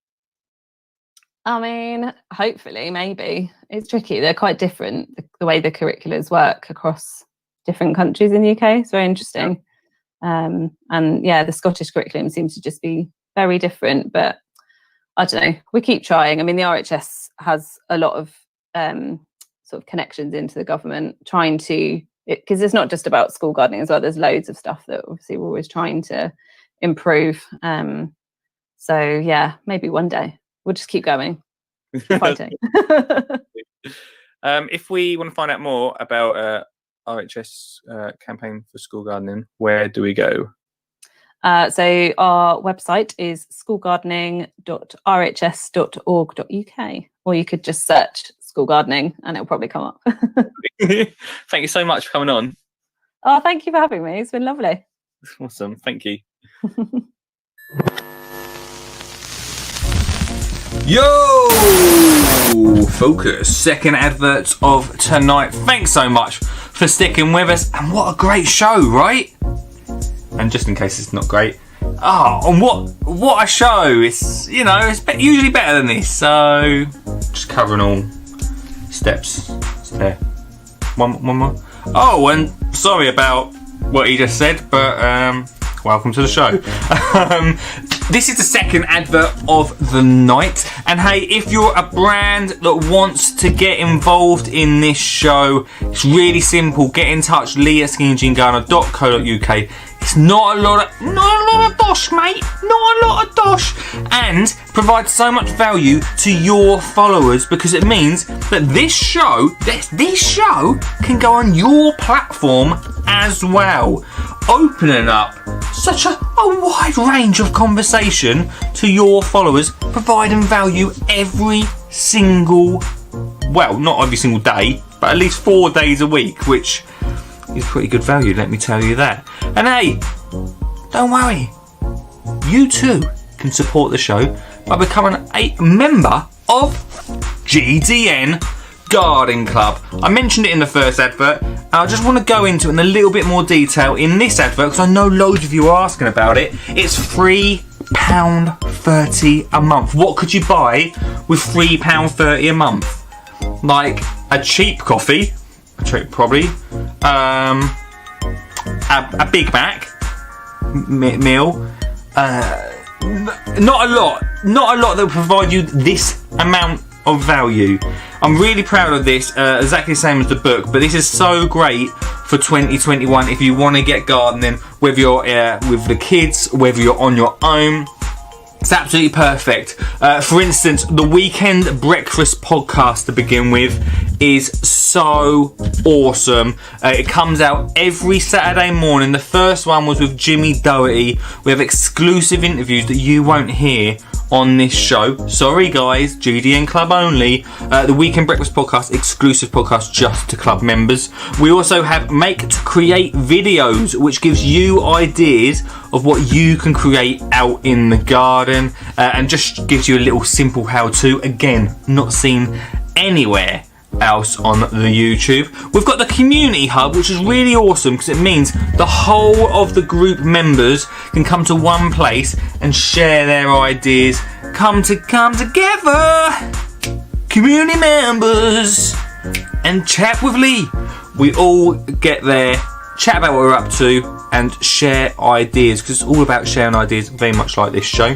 I mean, hopefully, maybe. It's tricky. They're quite different, the way the curriculums work across different countries in the UK. It's very interesting. And the Scottish curriculum seems to just be very different. But I don't know. We keep trying. I mean, the RHS has a lot of sort of connections into the government, trying to, because it's not just about school gardening as well. There's loads of stuff that obviously we're always trying to improve. So yeah, maybe one day we'll just keep going, keep fighting. If we want to find out more about RHS campaign for school gardening, where do we go? So our website is schoolgardening.rhs.org.uk, or you could just search school gardening and it'll probably come up. Thank you so much for coming on. Oh, thank you for having me. It's been lovely. Awesome. Thank you. Yo! Focus. Second advert of tonight. Thanks so much for sticking with us. And what a great show, right? And just in case it's not great. And what a show. It's, it's usually better than this. So, just covering all steps. There. One more. Oh, and sorry about what he just said, but welcome to the show. This is the second advert of the night, and hey, if you're a brand that wants to get involved in this show, it's really simple. Get in touch, lee@skinnyjeangardener.co.uk. It's not a lot of dosh, mate. Not a lot of dosh, and provides so much value to your followers, because it means that this show can go on your platform as well, opening up such a wide range of conversation to your followers, providing value every single, not every single day, but at least 4 days a week, which is pretty good value, let me tell you that. And hey, don't worry, you too can support the show by becoming a member of GDN Garden Club. I mentioned it in the first advert, and I just want to go into it in a little bit more detail in this advert, because I know loads of you are asking about it. It's £3.30 a month. What could you buy with £3.30 a month? Like a cheap coffee, probably. A Big Mac meal. Not a lot that will provide you this amount of value. I'm really proud of this, exactly the same as the book, but this is so great for 2021 if you want to get gardening, whether you're with the kids, whether you're on your own. It's absolutely perfect. For instance, the Weekend Breakfast podcast to begin with is so awesome. It comes out every Saturday morning. The first one was with Jimmy Doherty. We have exclusive interviews that you won't hear on this show. Sorry guys, GDN Club only. The Weekend Breakfast podcast, exclusive podcast just to club members. We also have Make to Create videos, which gives you ideas of what you can create out in the garden, and just gives you a little simple how-to. Again, not seen anywhere else on the YouTube. We've got the community hub, which is really awesome because it means the whole of the group members can come to one place and share their ideas. Come together, community members, and chat with Lee. We all get there, chat about what we're up to, and share ideas, because it's all about sharing ideas, very much like this show.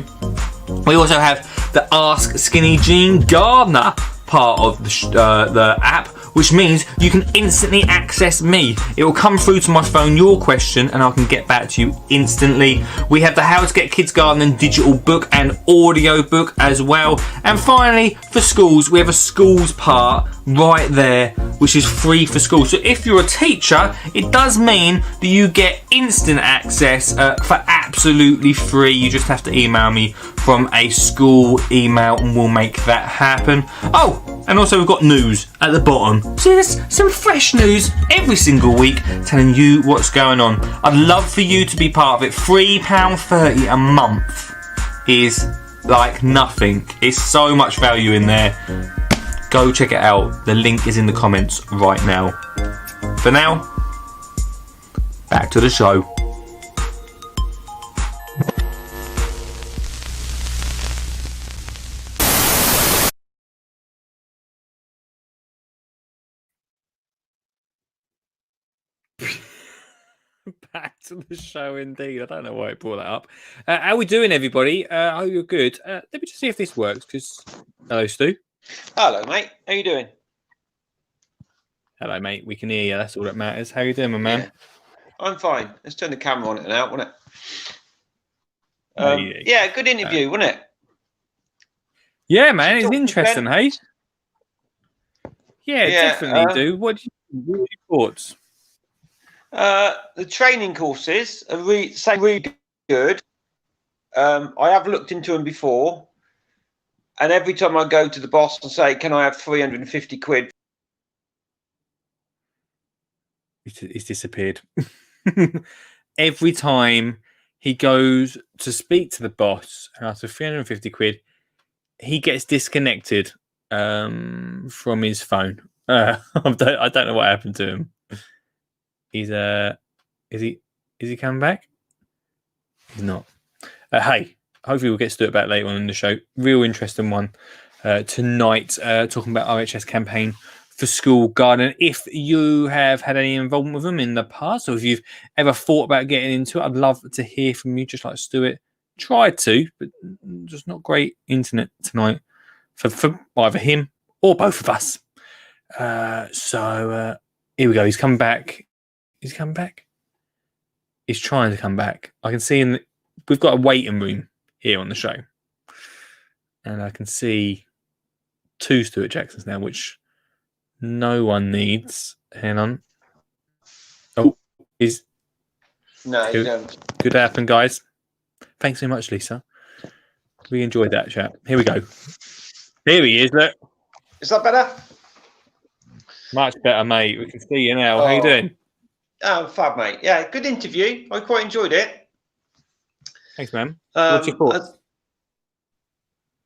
We also have the Ask Skinny Jean Gardener part of the app, which means you can instantly access me. It will come through to my phone, your question, and I can get back to you instantly. We have the How to Get Kids Gardening digital book and audio book as well. And finally, for schools, we have a schools part right there, which is free for schools. So if you're a teacher, it does mean that you get instant access for absolutely free. You just have to email me from a school email and we'll make that happen. Oh, and also we've got news at the bottom. So there's some fresh news every single week telling you what's going on. I'd love for you to be part of it. £3.30 a month is like nothing. It's so much value in there. Go check it out. The link is in the comments right now. For now, back to the show. Back to the show indeed. I don't know why I brought that up. How are we doing, everybody? I hope you're good. Let me just see if this works, because... Hello, Stu. Hello, mate. How you doing? Hello, mate. We can hear you. That's all that matters. How you doing, my man? Yeah. I'm fine. Let's turn the camera on it now, won't it? Yeah, good interview, wasn't it? Yeah, man. It's interesting, hey? Yeah, definitely, dude. What are your thoughts? The training courses are really good. I have looked into them before, and every time I go to the boss and say, "Can I have 350 quid?" He's disappeared. Every time he goes to speak to the boss and asks for 350 quid, he gets disconnected from his phone. I don't know what happened to him. He's is he coming back? He's not. Hey, hopefully we'll get to it back later on in the show. Real interesting one tonight, talking about RHS campaign for school garden. If you have had any involvement with them in the past, or if you've ever thought about getting into it, I'd love to hear from you. Just like Stuart tried to, but just not great internet tonight for either him or both of us. So here we go. He's come back. He's come back. He's trying to come back. I can see we've got a waiting room here on the show, and I can see 2 Stuart Jacksons now, which no one needs. Hang on. Oh, No, you don't. Good happen, guys. Thanks so much, Lisa. We enjoyed that chat. Here we go. Here he is. Look. Is that better? Much better, mate. We can see you now. How you doing? Oh, fab, mate. Yeah, good interview. I quite enjoyed it. Thanks, man. What's your thoughts?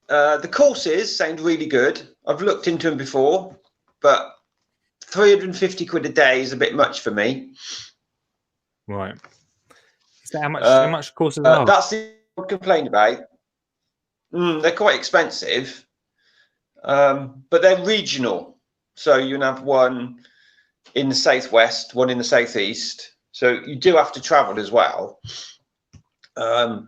The courses sound really good. I've looked into them before, but 350 quid a day is a bit much for me. Right. Is that how much courses are? That's the complaint about. They're quite expensive, but they're regional. So you can have one in the southwest, one in the southeast. So you do have to travel as well. But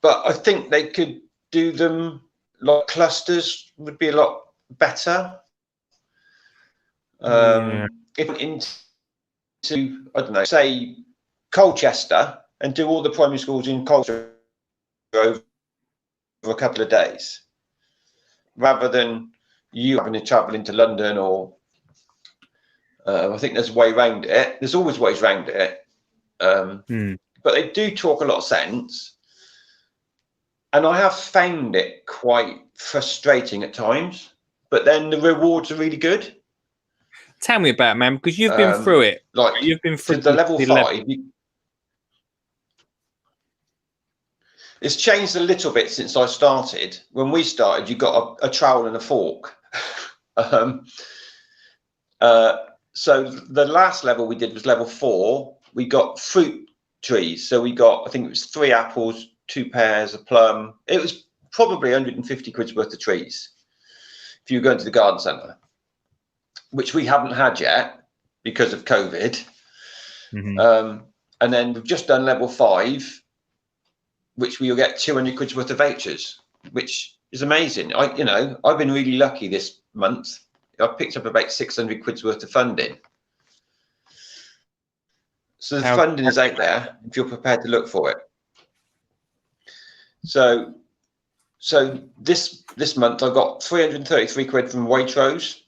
I think they could do them like clusters would be a lot better. If into, I don't know, say Colchester, and do all the primary schools in Colchester over a couple of days, rather than you having to travel into London, or I think there's a way around it. There's always ways around it. But they do talk a lot of sense. And I have found it quite frustrating at times, but then the rewards are really good. Tell me about it, man, because you've been through it. Like you've been through the level 5. It's changed a little bit since I started. When we started, you got a trowel and a fork. So the last level we did was level 4. We got fruit trees. So we got, I think it was 3 apples, 2 pears, a plum. It was probably 150 quid's worth of trees if you go into the garden centre, which we haven't had yet because of COVID. And then we've just done level 5, which we will get 200 quid's worth of vouchers, which is amazing. I've been really lucky this month. I've picked up about 600 quid's worth of funding. So the funding is out there if you're prepared to look for it. So this month I got 333 quid from Waitrose.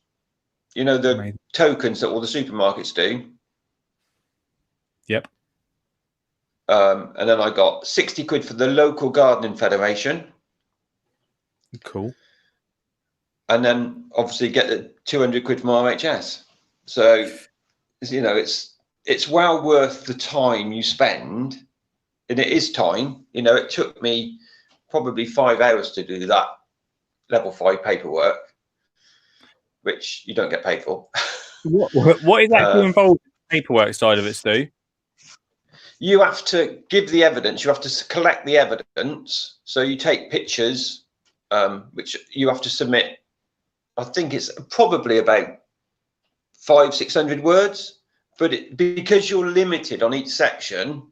You know, the Amazing. Tokens that all the supermarkets do. Yep. And then I got 60 quid for the local gardening federation. Cool. And then obviously get the 200 quid from RHS. So, you know, it's well worth the time you spend, and it is time. You know, it took me probably 5 hours to do that level 5 paperwork, which you don't get paid for. What is actually involved in the paperwork side of it, Stu? You have to give the evidence. You have to collect the evidence. So you take pictures, which you have to submit. I think it's probably about 500-600 words, but because you're limited on each section,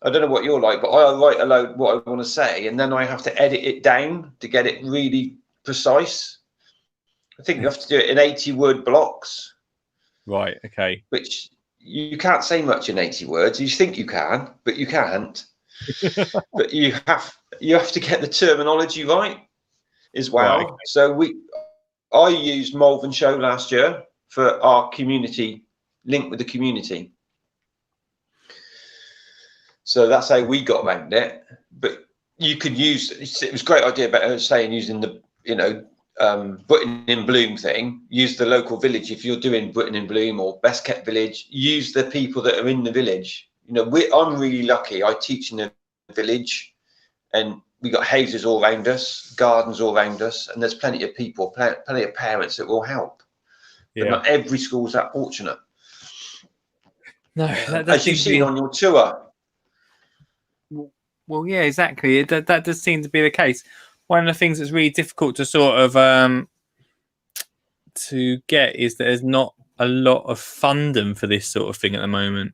I don't know what you're like, but I write aloud what I want to say, and then I have to edit it down to get it really precise. I think you have to do it in 80-word blocks. Right. Okay. Which you can't say much in 80 words. You think you can, but you can't. But you have to get the terminology right as well. Right. So I used Malvern Show last year for our community, link with the community. So that's how we got around it. But you could use, it was a great idea about saying using the, Britain in Bloom thing. Use the local village. If you're doing Britain in Bloom or Best Kept Village, use the people that are in the village. You know, I'm really lucky. I teach in the village, and we got houses all around us, gardens all around us, and there's plenty of people, plenty of parents that will help. Yeah. But not every school's that fortunate. No, as you've seen on your tour. Well, yeah, exactly. That does seem to be the case. One of the things that's really difficult to sort of to get is that there's not a lot of funding for this sort of thing at the moment.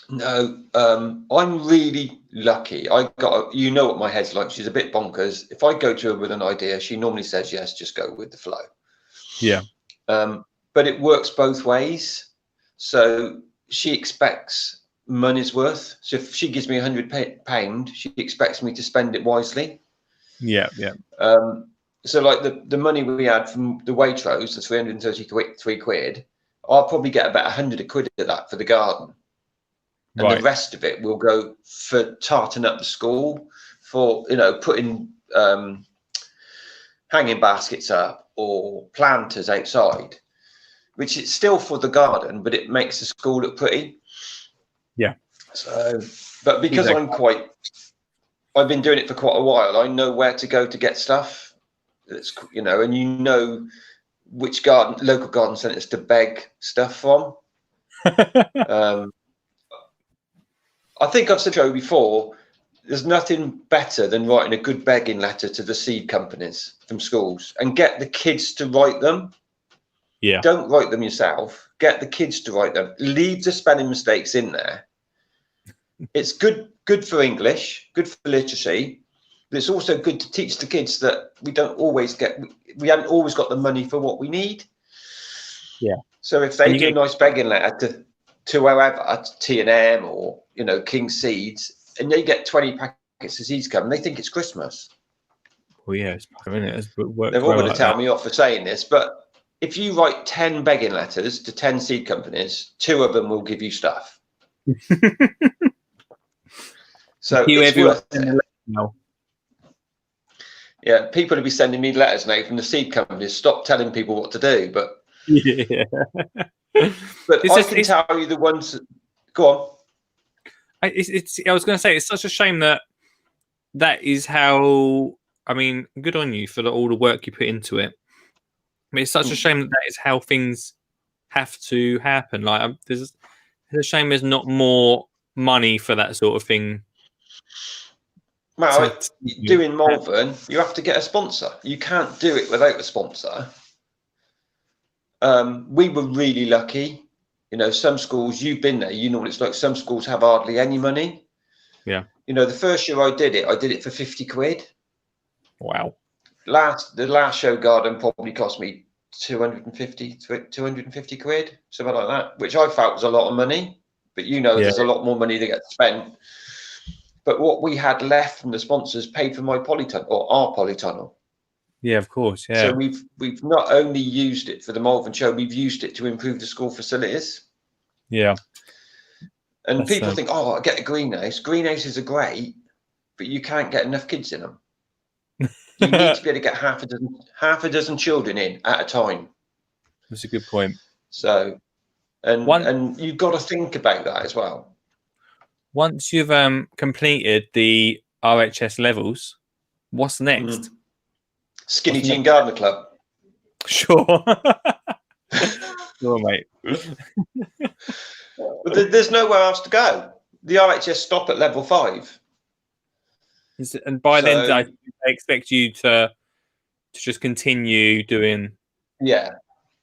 No, I'm really lucky. I got, you know what my head's like. She's a bit bonkers. If I go to her with an idea, she normally says yes, just go with the flow. Yeah. But it works both ways. So she expects money's worth. So if she gives me £100, she expects me to spend it wisely. Yeah, yeah. So like the money we had from the Waitrose, the 333 quid, I'll probably get about 100 quid of that for the garden. And the rest of it will go for tarting up the school, for, putting hanging baskets up or planters outside, which is still for the garden, but it makes the school look pretty. Yeah. So, but because I've been doing it for quite a while, I know where to go to get stuff. That's, and which local garden centres to beg stuff from. I think I've said to you before, there's nothing better than writing a good begging letter to the seed companies from schools and get the kids to write them. Yeah. Don't write them yourself. Get the kids to write them. Leave the spelling mistakes in there. It's good for English, good for literacy, but it's also good to teach the kids that we haven't always got the money for what we need. Yeah. So if they do a nice begging letter to whoever, to T&M or, you know, King Seeds, and they get 20 packets of seeds coming, they think it's Christmas. Well, yeah, it's isn't it? They're all going to tell me off for saying this, but if you write 10 begging letters to 10 seed companies, 2 of them will give you stuff. So it's worth it. No. Yeah, people will be sending me letters now from the seed companies. Stop telling people what to do, but yeah. But I can tell you the ones that, go on. I was going to say, it's such a shame that is how, I mean, good on you for all the work you put into it. I mean, it's such a shame that is how things have to happen. Like, it's a shame there's not more money for that sort of thing. Well, doing Malvern, you have to get a sponsor. You can't do it without a sponsor. We were really lucky. You know, some schools, you've been there, you know what it's like. Some schools have hardly any money. Yeah. You know, the first year I did it for 50 quid. Wow. The last show garden probably cost me 250 quid, something like that, which I felt was a lot of money. But you know, there's a lot more money that gets spent. But what we had left from the sponsors paid for my polytunnel, or our polytunnel. Yeah, of course. Yeah. So we've not only used it for the Malvern show, we've used it to improve the school facilities. Yeah. And people think, oh, I get a greenhouse. Greenhouses are great, but you can't get enough kids in them. You need to be able to get half a dozen children in at a time. That's a good point. So, and you've got to think about that as well. Once you've completed the RHS levels, what's next? Skinny Jean Gardener Club. Sure. Sure, mate. But there's nowhere else to go. The RHS stop at level 5. And by then, I expect you to just continue doing. Yeah.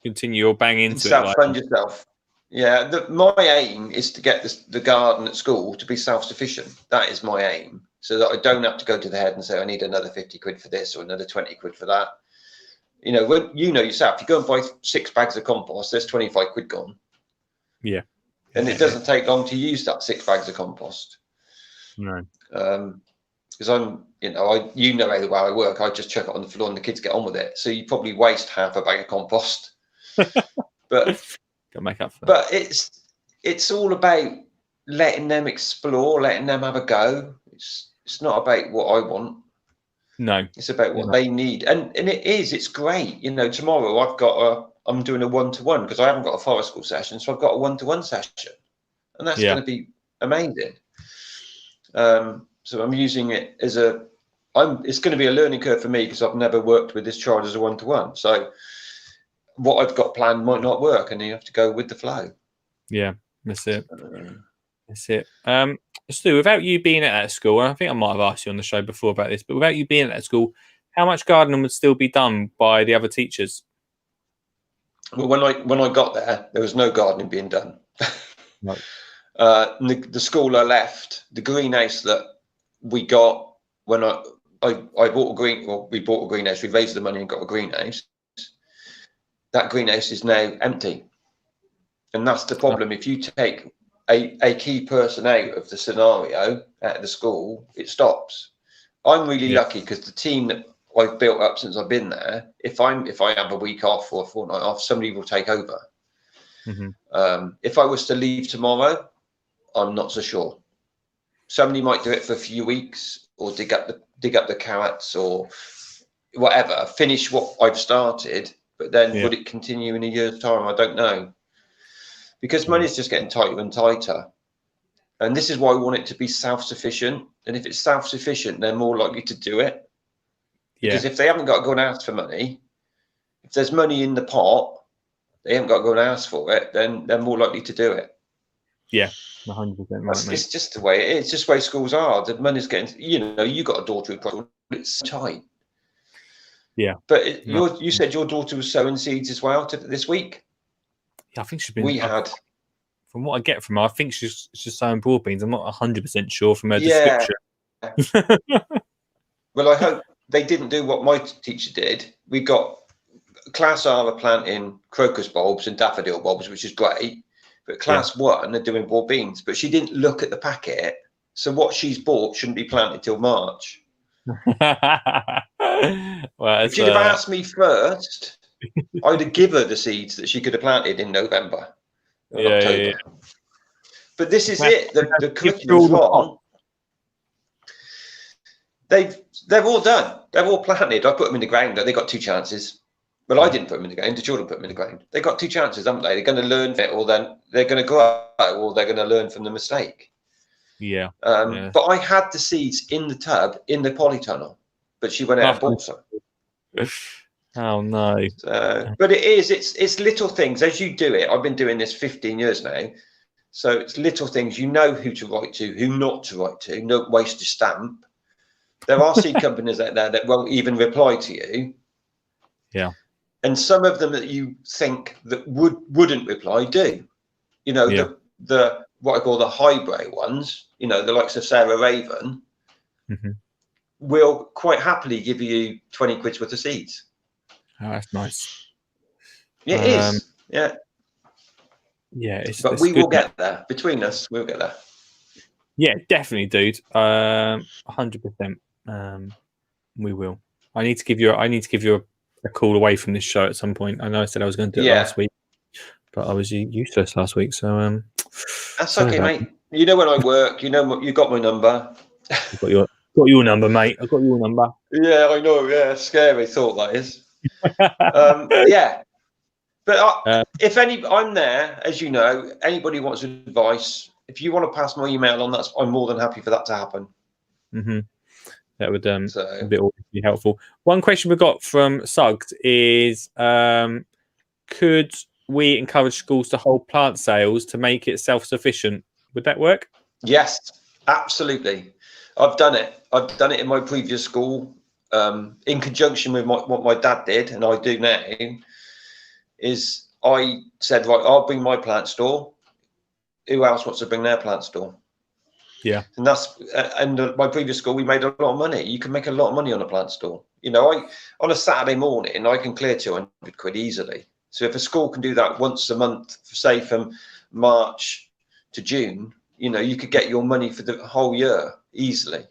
Continue or bang into self-fund yourself. Yeah. My aim is to get the garden at school to be self-sufficient. That is my aim. So that I don't have to go to the head and say, I need another 50 quid for this or another 20 quid for that. You know, when you know yourself, you go and buy 6 bags of compost, there's 25 quid gone. Yeah. And it doesn't take long to use that 6 bags of compost. No. Because how well I work. I just chuck it on the floor and the kids get on with it. So you probably waste half a bag of compost. But gotta make up for that. But it's all about letting them explore, letting them have a go. It's not about what I want. No. It's about what they need. And it's great. You know, tomorrow I'm doing a 1-to-1 because I haven't got a forest school session, so I've got a 1-to-1 session. And that's going to be amazing. So I'm using it as it's going to be a learning curve for me because I've never worked with this child as a 1-to-1. So what I've got planned might not work and you have to go with the flow. Yeah, that's it. That's it. Stu, without you being at that school, and I think I might have asked you on the show before about this, but without you being at that school, how much gardening would still be done by the other teachers? Well, when I got there was no gardening being done. No. The school I left, the greenhouse that we got when we bought a greenhouse, we raised the money and got a greenhouse. That greenhouse is now empty. And that's the problem. If you take a key person out of the scenario at the school, it stops. I'm really lucky because the team that I've built up since I've been there, if I have a week off or a fortnight off, somebody will take over. If I was to leave tomorrow, I'm not so sure. Somebody might do it for a few weeks or dig up the carrots or whatever, finish what I've started, but then would it continue in a year's time? I don't know. Because money's just getting tighter and tighter. And this is why I want it to be self-sufficient. And if it's self-sufficient, they're more likely to do it. Because if they haven't got to go and ask for money, if there's money in the pot, they haven't got to go and ask for it, then they're more likely to do it. Yeah, 100%. It's just the way it is. It's just the way schools are. The money's getting, you know, you got a daughter who probably it's tight. Yeah. But you said your daughter was sowing seeds as well this week. Yeah, I think she's been. We had. From what I get from her, I think she's sowing broad beans. I'm not 100% sure from her Yeah. description. Well, I hope they didn't do what my teacher did. We got Class R are planting crocus bulbs and daffodil bulbs, which is great. But Class 1 are doing broad beans. But she didn't look at the packet. So what she's bought shouldn't be planted till March. Well, if she'd have asked me first, I'd have given her the seeds that she could have planted in November or October. Yeah. But this is it. The curriculum's wrong. They're all done. They're all planted. I put them in the ground. They got 2 chances. Well, I didn't put them in the ground. The children put them in the ground. They got 2 chances, haven't they? They're going to learn from it, or then they're going to grow, or they're going to learn from the mistake. Yeah. But I had the seeds in the tub in the polytunnel, but she went out and bought some. Oh no! But it's little things as you do it. I've been doing this 15 years now, so it's little things. You know who to write to, who not to write to. Don't waste your stamp. There are seed companies out there that won't even reply to you. Yeah. And some of them that you think that wouldn't reply do. You know, the what I call the highbrow ones. You know, the likes of Sarah Raven will quite happily give you 20 quid's worth of seeds. Oh, that's nice. Yeah, it is. Yeah. Yeah, but we will get there. Between us, we'll get there. Yeah, definitely, dude. 100%. We will. I need to give you a call away from this show at some point. I know I said I was going to do it last week, but I was useless last week. So that's okay, mate. You know when I work. You know you got my number. Got your number, mate. I got your number. Yeah, I know. Yeah, scary thought that is. Yeah, but if I'm there, as you know. Anybody wants advice, if you want to pass my email on, I'm more than happy for that to happen. That would be helpful. One question we got from Suggs is, could we encourage schools to hold plant sales to make it self-sufficient? Would that work? Yes, absolutely. I've done it. I've done it in my previous school. In conjunction with what my dad did, and I do now, is I said, right, I'll bring my plant store. Who else wants to bring their plant store? Yeah. And my previous school, we made a lot of money. You can make a lot of money on a plant store. You know, on a Saturday morning, I can clear 200 quid easily. So if a school can do that once a month, say from March to June, you know, you could get your money for the whole year easily.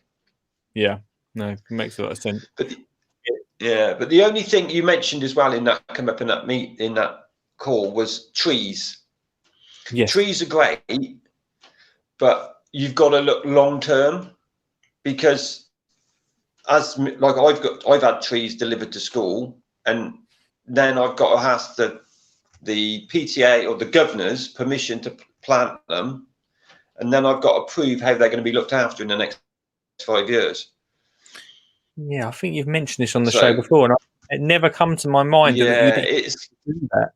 Yeah. No, it makes a lot of sense. But the only thing you mentioned as well in that come up in that call was trees. Yes. Trees are great, but you've got to look long term, because I've had trees delivered to school, and then I've got to ask the PTA or the governor's permission to plant them, and then I've got to prove how they're going to be looked after in the next 5 years. Yeah, I think you've mentioned this on the show before, and it never come to my mind. Yeah, that it's do that.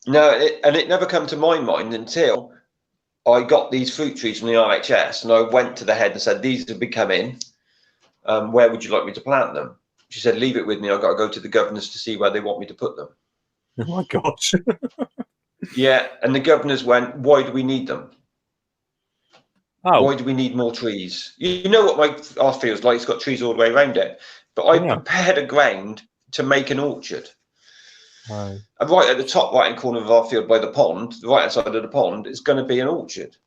No, it never come to my mind until I got these fruit trees from the RHS, and I went to the head and said, "These have been coming. Where would you like me to plant them?" She said, "Leave it with me. I've got to go to the governors to see where they want me to put them." Oh my gosh! Yeah, and the governors went, "Why do we need them? Why do we need more trees? You know what our field's like? It's got trees all the way around it. But I prepared a ground to make an orchard. And right at the top right-hand corner of our field by the pond, the right-hand side of the pond, is going to be an orchard.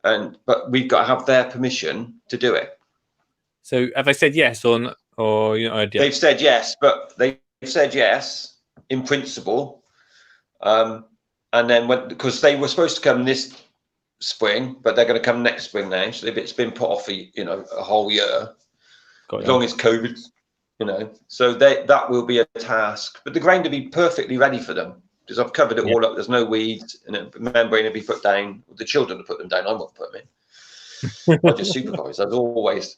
But we've got to have their permission to do it." So have they said yes or you know? They've said yes, but they've said yes in principle. And then because they were supposed to come this spring, but they're going to come next spring now. So if it's been put off for a whole year, as long as COVID, so that will be a task. But the ground will be perfectly ready for them, because I've covered it all up. There's no weeds, and a membrane will be put down. The children will put them down. I won't put them in. I just supervise as always.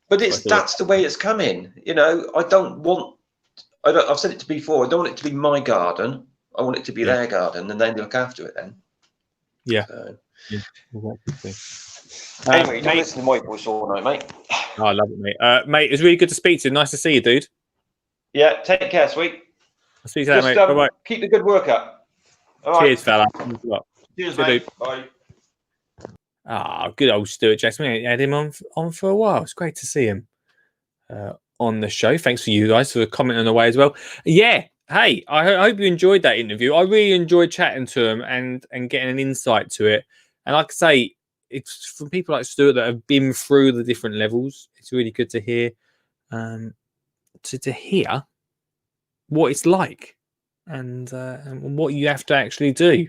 But that's the way it's coming. I've said it before. I don't want it to be my garden. I want it to be their garden, and then they look after it then. Yeah. So. Yeah, exactly. Anyway, don't listen to my voice all night, mate. Oh, I love it, mate. Mate, it's really good to speak to you. Nice to see you, dude. Yeah, take care, sweet. I'll speak to you later, Just mate. Bye-bye. keep the good work up. All right. Cheers, fella. Thanks a lot. Cheers, See you, mate. dude. Bye. Ah, good old Stuart Jackson. We had him on for a while. It's great to see him on the show. Thanks for you guys for commenting away as well. Yeah. Hey, I hope you enjoyed that interview. I really enjoyed chatting to him and getting an insight to it. And like I say, it's from people like Stuart that have been through the different levels. It's really good to hear to hear what it's like and what you have to actually do.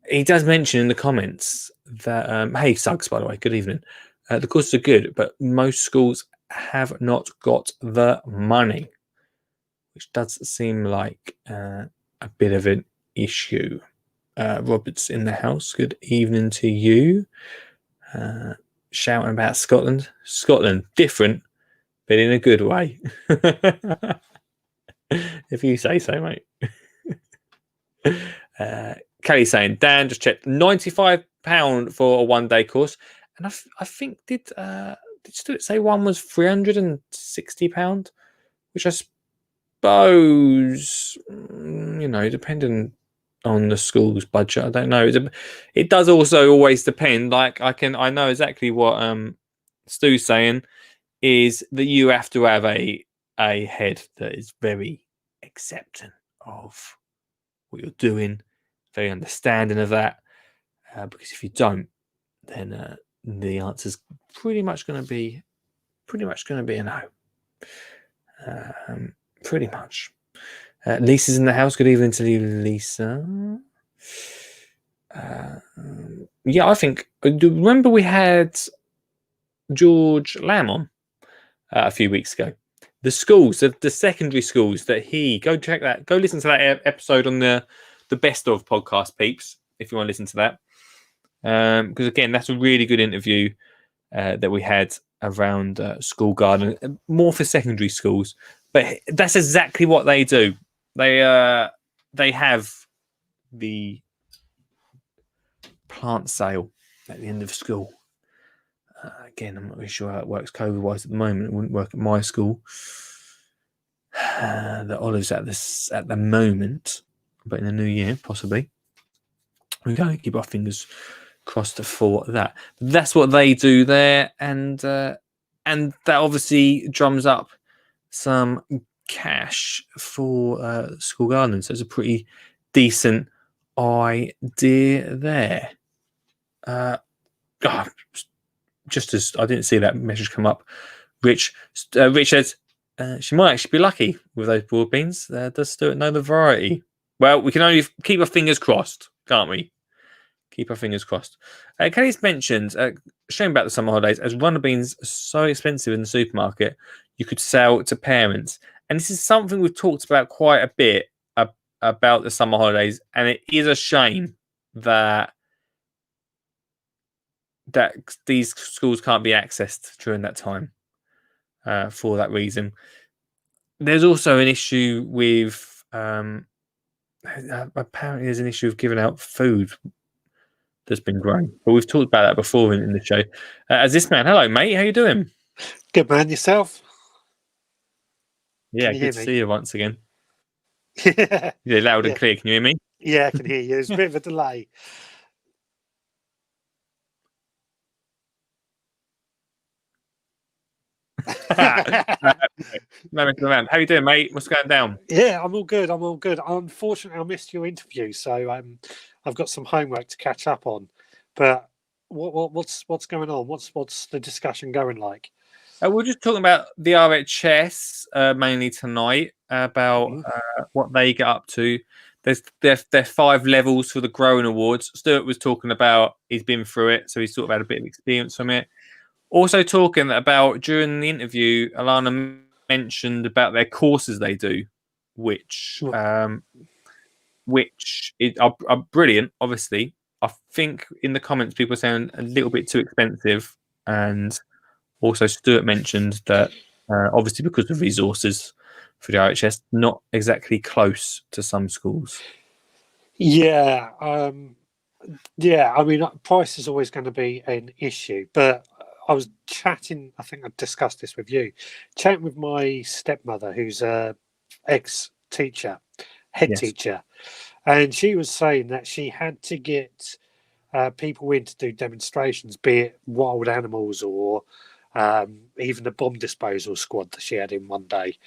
He does mention in the comments that, hey, Suggs, by the way, good evening. The courses are good, but most schools have not got the money, which does seem like a bit of an issue. Robert's in the house. Good evening to you. Shouting about Scotland. Scotland, different, but in a good way. If you say so, mate. Kelly saying, Dan just checked £95 for a 1-day course, and I think did Stuart say one was £360, which I suppose depending on the school's budget, I don't know. It does also always depend. Like I know exactly what Stu's saying is that you have to have a head that is very accepting of what you're doing, very understanding of that, because if you don't, then the answer's pretty much going to be a no. Pretty much. Lisa's in the house. Good evening to you, Lisa. Yeah, I think. Remember we had George Lamb on a few weeks ago. The schools, the secondary schools that go check that. Go listen to that episode on the Best of podcast, peeps, if you want to listen to that. Because again, that's a really good interview that we had around school garden, more for secondary schools. But that's exactly what they do. They have the plant sale at the end of school. Again, I'm not really sure how it works COVID-wise at the moment. It wouldn't work at my school. The olives at the moment, but in the new year, possibly. We're going to keep our fingers crossed for that. But that's what they do there, and that obviously drums up some cash for school gardening. So it's a pretty decent idea there. Just as I didn't see that message come up, Rich says she might actually be lucky with those broad beans. Does Stuart know the variety? Well, we can only keep our fingers crossed, can't we? Keep our fingers crossed. Kelly's mentioned, showing about the summer holidays, as runner beans are so expensive in the supermarket, you could sell to parents. And this is something we've talked about quite a bit about the summer holidays, and it is a shame that these schools can't be accessed during that time for that reason. There's also an issue with apparently there's an issue of giving out food that's been grown, but we've talked about that before in the show. As this man, hello mate, how you doing? Good man, yourself? Yeah, good to see you once again. Yeah, Loud and clear. Can you hear me? yeah, I can hear you. There's a bit of a delay. How you doing, mate? What's going down? Yeah, I'm all good. Unfortunately, I missed your interview, so I've got some homework to catch up on. But what's going on? What's the discussion going like? We're just talking about the RHS mainly tonight, about what they get up to. There's 5 levels for the Growing Awards. Stuart was talking about he's been through it, so he's sort of had a bit of experience from it. Also talking about, during the interview, Alana mentioned about their courses they do, which are brilliant, obviously. I think in the comments people are saying a little bit too expensive, and also Stuart mentioned that obviously because of resources for the RHS, not exactly close to some schools. Yeah, I mean, price is always going to be an issue, but I was chatting. I think I discussed this with you. Chatting with my stepmother, who's a ex-teacher, head Yes. teacher, and she was saying that she had to get people in to do demonstrations, be it wild animals or even the bomb disposal squad that she had in one day.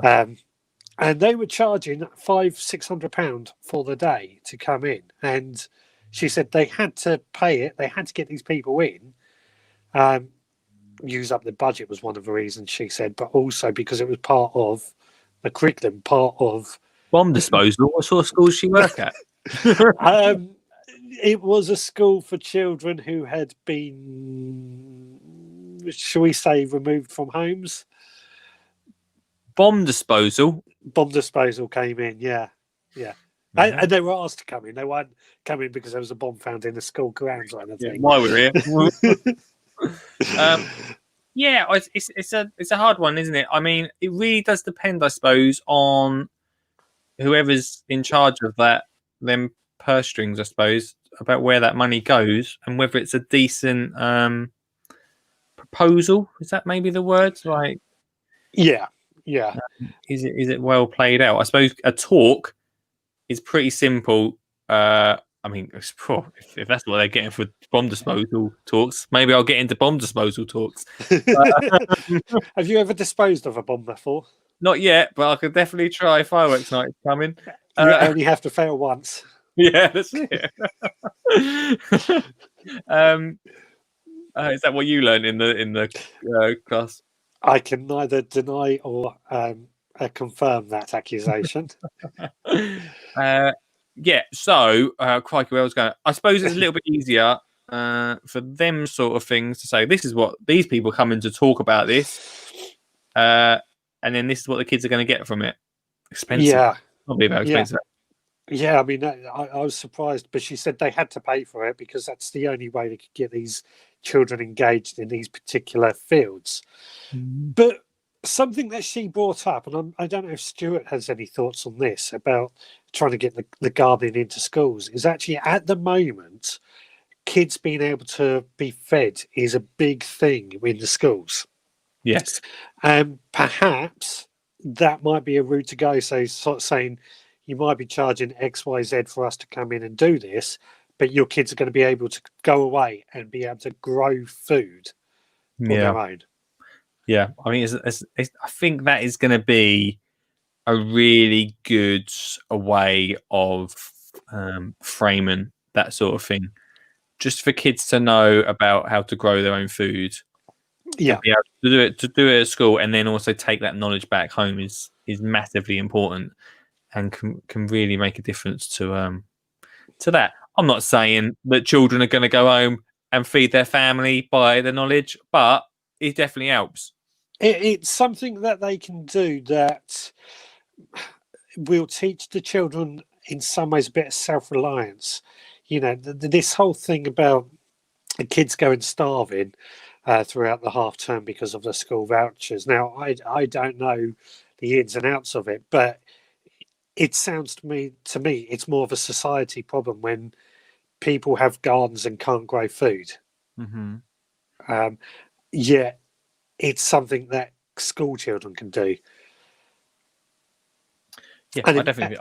And they were charging £500-600 for the day to come in. And she said they had to pay it. They had to get these people in. Use up the budget was one of the reasons, she said, but also because it was part of the curriculum, part of Bomb disposal. What sort of school does she work at? it was a school for children who had been, shall we say, removed from homes. Bomb disposal. Bomb disposal came in, yeah. And they were asked to come in. They weren't coming because there was a bomb found in the school grounds or anything. Why we're here? Yeah, it's a hard one, isn't it? I mean, it really does depend, I suppose, on whoever's in charge of them purse strings, I suppose, about where that money goes and whether it's a decent proposal. Is that maybe the word? Like, yeah. Is it well played out? I suppose a talk is pretty simple. I mean, if that's what they're getting for bomb disposal talks, maybe I'll get into bomb disposal talks. Have you ever disposed of a bomb before? Not yet, but I could definitely try. Fireworks night is coming. You only have to fail once. Yeah, that's it. Is that what you learned in the class? I can neither deny or confirm that accusation. Yeah, so crikey, where I was going. I suppose it's a little bit easier for them sort of things to say, this is what these people come in to talk about this, and then this is what the kids are going to get from it. Expensive. Yeah. Probably about expensive. Yeah, I mean, I was surprised, but she said they had to pay for it because that's the only way they could get these children engaged in these particular fields. But something that she brought up, and I don't know if Stuart has any thoughts on this, about trying to get the gardening into schools, is actually at the moment, kids being able to be fed is a big thing in the schools. Yes. And perhaps that might be a route to go. So sort of saying, you might be charging XYZ for us to come in and do this, but your kids are going to be able to go away and be able to grow food on their own. Yeah, I mean, I think that is going to be a really good way of framing that sort of thing, just for kids to know about how to grow their own food. Yeah, be able to do it at school, and then also take that knowledge back home is massively important, and can really make a difference to that. I'm not saying that children are going to go home and feed their family by the knowledge, but it definitely helps. It's something that they can do that will teach the children in some ways a bit of self-reliance. You know, this whole thing about the kids going starving throughout the half term because of the school vouchers. Now, I don't know the ins and outs of it, but it sounds to me it's more of a society problem when people have gardens and can't grow food. Mm-hmm. Yet it's something that school children can do. Yeah, I'm definitely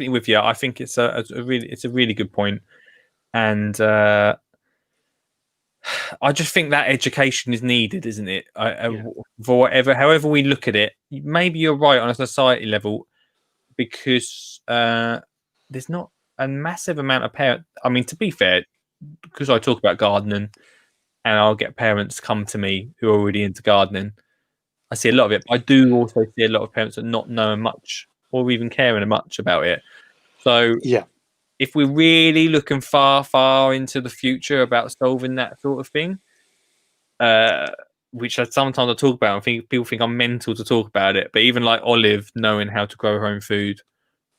with you. I think it's a really good point, and I just think that education is needed, isn't it? For however we look at it, maybe you're right on a society level, because there's not a massive amount of parents. I mean, to be fair, because I talk about gardening, and I'll get parents come to me who are already into gardening. I see a lot of it. But I do also see a lot of parents that not knowing much or even caring much about it. So yeah, if we're really looking far into the future about solving that sort of thing, which sometimes I talk about, people think I'm mental to talk about it, but even like Olive knowing how to grow her own food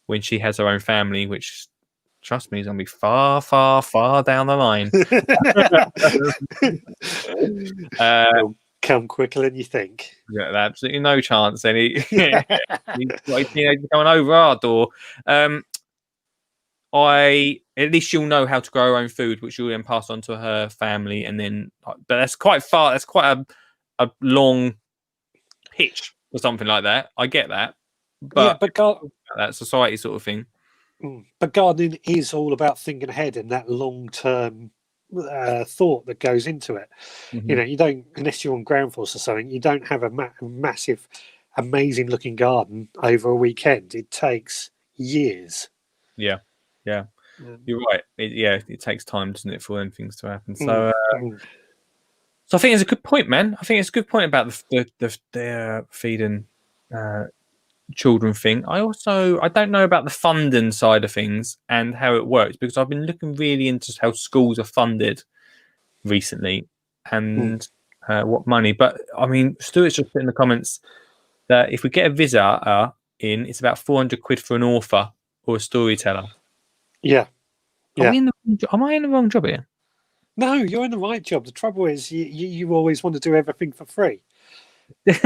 when she has her own family, which, trust me, is going to be far down the line. It'll come quicker than you think. Yeah, absolutely no chance. He's got a teenager coming over our door. at least she'll know how to grow her own food, which she'll then pass on to her family, and then. But that's quite far. That's quite a long pitch or something like that. I get that, but that society sort of thing. But gardening is all about thinking ahead and that long-term thought that goes into it. Mm-hmm. You know, you don't, unless you're on ground force or something, you don't have a massive, amazing-looking garden over a weekend. It takes years. Yeah. You're right. It takes time, doesn't it, for them things to happen. So, so I think it's a good point, man. I think it's a good point about the feeding children thing. I don't know about the funding side of things and how it works, because I've been looking really into how schools are funded recently and what money. But I mean, Stuart's just put in the comments that if we get a visitor in, it's about 400 quid for an author or a storyteller. Yeah. Am I in the wrong job here? No, you're in the right job. The trouble is, you always want to do everything for free. I'm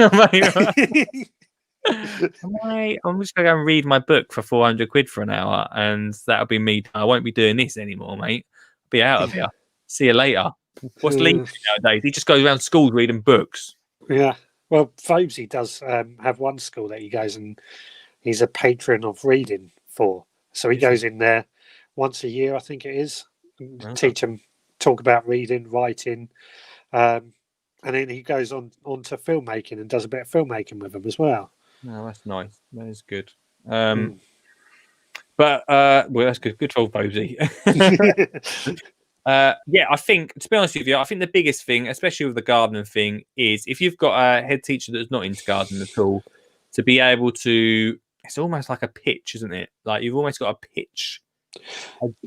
just gonna go and read my book for 400 quid for an hour, and that'll be me. I won't be doing this anymore, mate. I'll be out of here. See you later. What's Lee nowadays? He just goes around schools reading books. Yeah. Well, Phobesy does have one school that he goes, and he's a patron of reading for. So he goes in there once a year, I think it is, and teach them, talk about reading, writing, and then he goes on to filmmaking and does a bit of filmmaking with them as well. No, that's nice. That is good. But well, that's good. Good for Phobesy. I think, to be honest with you, I think the biggest thing, especially with the gardening thing, is if you've got a head teacher that's not into gardening at all, to be able to, it's almost like a pitch, isn't it? Like you've almost got a pitch.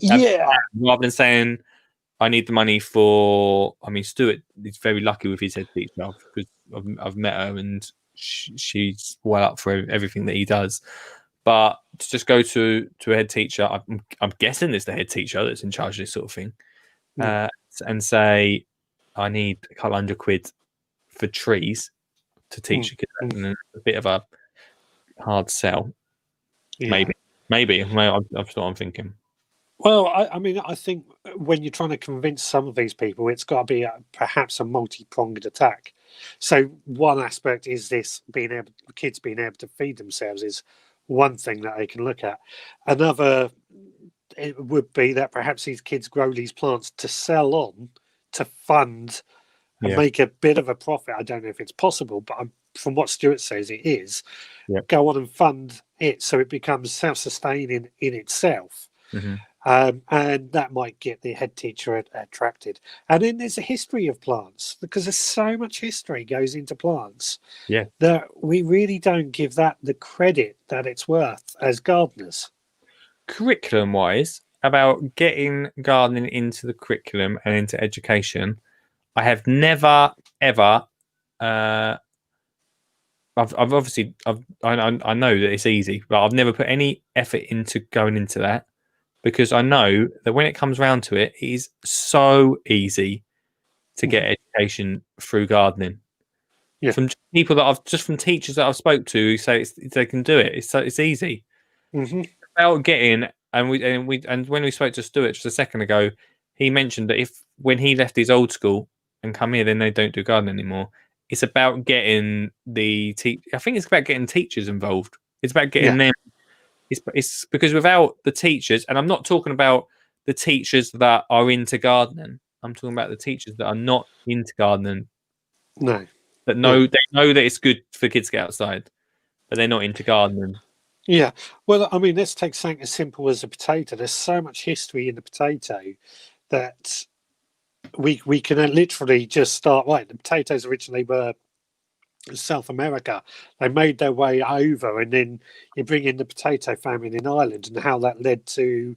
Rather than saying, I need the money for, I mean, Stuart is very lucky with his head teacher because I've met her and she's well up for everything that he does. But to just go to a head teacher, I'm guessing it's the head teacher that's in charge of this sort of thing, and say, I need a couple $100 for trees to teach a kid, and a bit of a hard sell. Maybe. That's what I'm thinking. Well, I mean, I think when you're trying to convince some of these people, it's got to be perhaps a multi-pronged attack. So one aspect is this kids being able to feed themselves is one thing that they can look at. Another, it would be that perhaps these kids grow these plants to sell on, to fund and make a bit of a profit. I don't know if it's possible, but from what Stuart says, it is. Go on and fund it so it becomes self-sustaining in itself. And that might get the head teacher attracted. And then there's a history of plants, because there's so much history goes into plants that we really don't give that the credit that it's worth as gardeners. Curriculum-wise, about getting gardening into the curriculum and into education, I have never, ever... I know that it's easy, but I've never put any effort into going into that, because I know that when it comes round to it, it is so easy to get education through gardening. From people from teachers that I've spoke to who say they can do it. It's easy. About getting, and when we spoke to Stuart just a second ago, he mentioned that when he left his old school and come here, then they don't do gardening anymore. It's about getting I think it's about getting teachers involved. It's about getting them. It's because without the teachers, and I'm not talking about the teachers that are into gardening. I'm talking about the teachers that are not into gardening. No. They know that it's good for kids to get outside, but they're not into gardening. Yeah. Well, I mean, let's take something as simple as a potato. There's so much history in the potato that we can literally just start, right, the potatoes originally were South America. They made their way over, and then you bring in the potato famine in Ireland and how that led to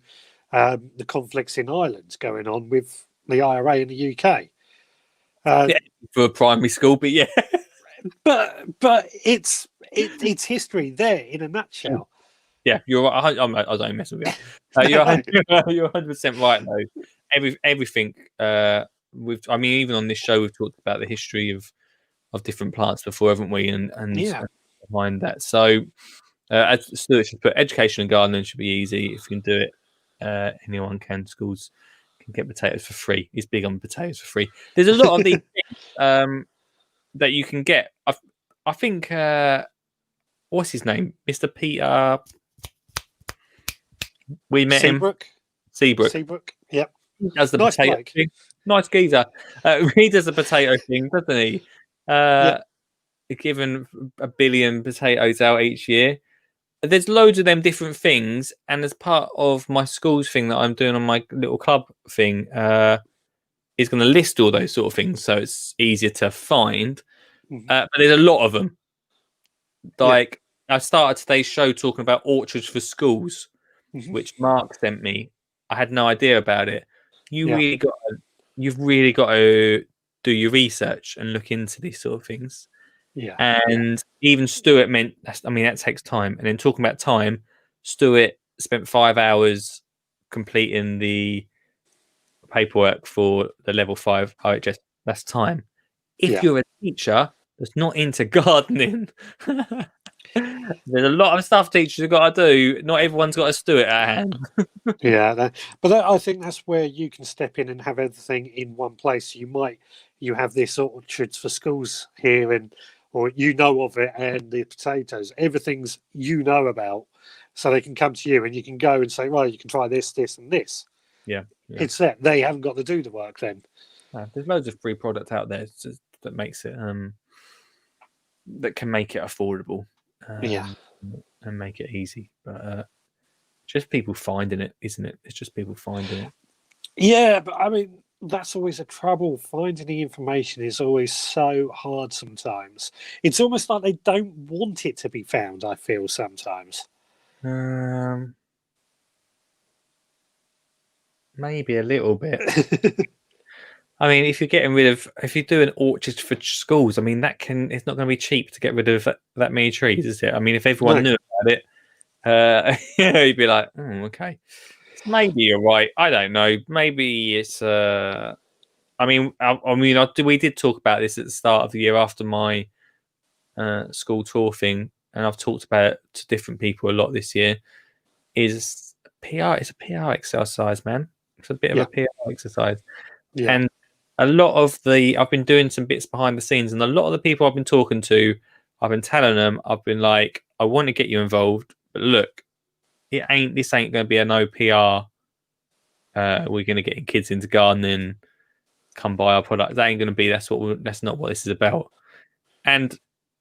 the conflicts in Ireland going on with the IRA in the UK. For a primary school, but but it's history there in a nutshell. Yeah, you're right. I was only messing with you. You're 100% right though. Everything. I mean, even on this show, we've talked about the history of different plants before, haven't we? And behind that. So, as Stuart should put, education and gardening should be easy if you can do it anyone can. Schools can get potatoes for free. He's big on potatoes for free. There's a lot of these things that you can get. I think what's his name, Mr. Peter. We met him. Seabrook. Yep. He does the Nice potato bloke. thing. Nice geezer. He does the potato thing, doesn't he? Given 1 billion potatoes out each year. There's loads of them different things, and as part of my school's thing that I'm doing on my little club thing, is going to list all those sort of things, so it's easier to find. But there's a lot of them. Like I started today's show talking about orchards for schools, which Mark sent me. I had no idea about it. You've really got to do your research and look into these sort of things. And even Stuart that takes time. And then talking about time, Stuart spent 5 hours completing the paperwork for the level 5 RHS. That's time. If you're a teacher that's not into gardening, there's a lot of stuff teachers have got to do. Not everyone's got a Stuart at hand. I think that's where you can step in and have everything in one place. You have this orchards for schools here, or you know of it, and the potatoes, everything's about, so they can come to you and you can go and say, right, you can try this, this, and this. It's that they haven't got to do the work then. There's loads of free product out there that makes it that can make it affordable, and make it easy. But just people finding it, isn't it? It's just people finding it. Yeah, but I mean, that's always a trouble. Finding the information is always so hard sometimes. It's almost like they don't want it to be found, I feel sometimes. Maybe a little bit. I mean, if you're doing orchards for schools, I mean, it's not going to be cheap to get rid of that many trees, is it? I mean, if everyone knew about it, you'd be like, okay. Maybe you're right. I don't know. Maybe it's. We did talk about this at the start of the year after my school tour thing, and I've talked about it to different people a lot this year. Is PR? It's a PR exercise, man. It's a bit of a PR exercise, and a lot of I've been doing some bits behind the scenes, and a lot of the people I've been talking to, I've been telling them, I've been like, I want to get you involved, but look. This ain't going to be a no PR. We're going to get kids into gardening. Come buy our product. That ain't going to be. That's not what this is about. And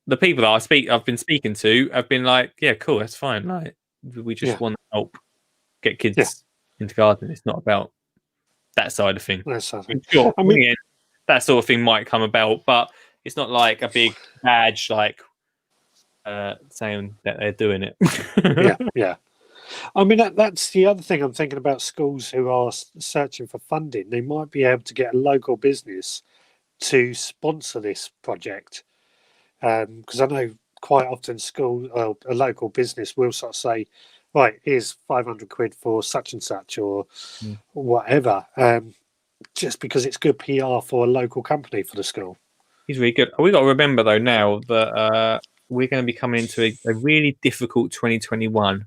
the people that I've been speaking to have been like, yeah, cool, that's fine. Like, we just want to help get kids into gardening. It's not about that side of things. Sure, I mean, that sort of thing might come about, but it's not like a big badge, like saying that they're doing it. I mean, that's the other thing I'm thinking about. Schools who are searching for funding, they might be able to get a local business to sponsor this project. Because I know quite often a local business will sort of say, right, here's 500 quid for such and such or whatever, just because it's good PR for a local company for the school. He's really good. We've got to remember, though, now that we're going to be coming into a really difficult 2021.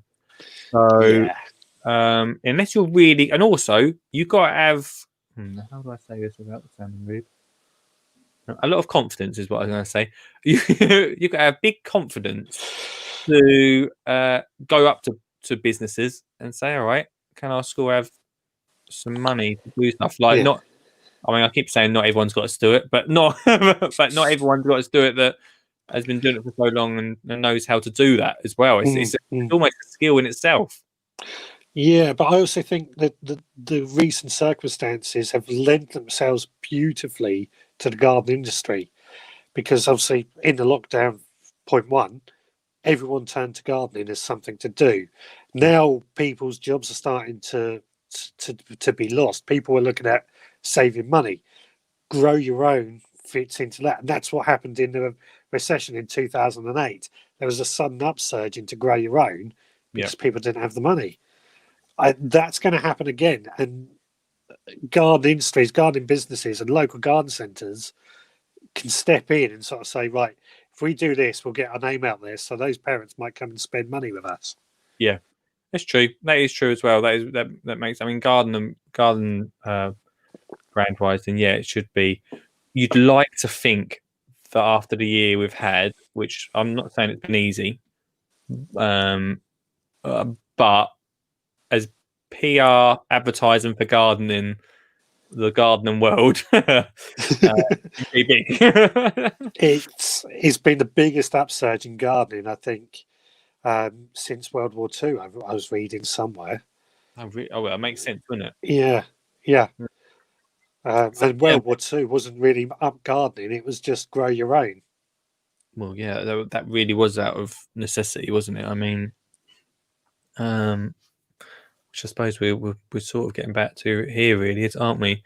So, unless you're really, and also you've got to have, how do I say this without sounding rude? A lot of confidence is what I was going to say. You've got to have big confidence to go up to businesses and say, all right, can our school have some money to do stuff? Like not, I mean, I keep saying not everyone's got to do it, but not everyone's got to do it that has been doing it for so long and knows how to do that as well. It's almost a skill in itself. Yeah, but I also think that the recent circumstances have lent themselves beautifully to the garden industry, because obviously in the lockdown, point one, everyone turned to gardening as something to do. Now people's jobs are starting to be lost. People are looking at saving money. Grow your own fits into that, and that's what happened in the recession in 2008. There was a sudden upsurge into grow your own because people didn't have the money. That's going to happen again, and garden industries, gardening businesses and local garden centres can step in and sort of say, right, if we do this, we'll get our name out there, so those parents might come and spend money with us. That's true. That is true as well. That makes. I mean, garden brand wise, then yeah, it should be. You'd like to think that after the year we've had, which I'm not saying it's been easy, but as PR advertising for gardening, the gardening world, be big. It's been the biggest upsurge in gardening, I think, since World War II. I was reading somewhere. Oh, well, it makes sense, doesn't it? Yeah. And World War II wasn't really up gardening; it was just grow your own. Well, yeah, that really was out of necessity, wasn't it? I mean, which I suppose we're sort of getting back to here, really, aren't we?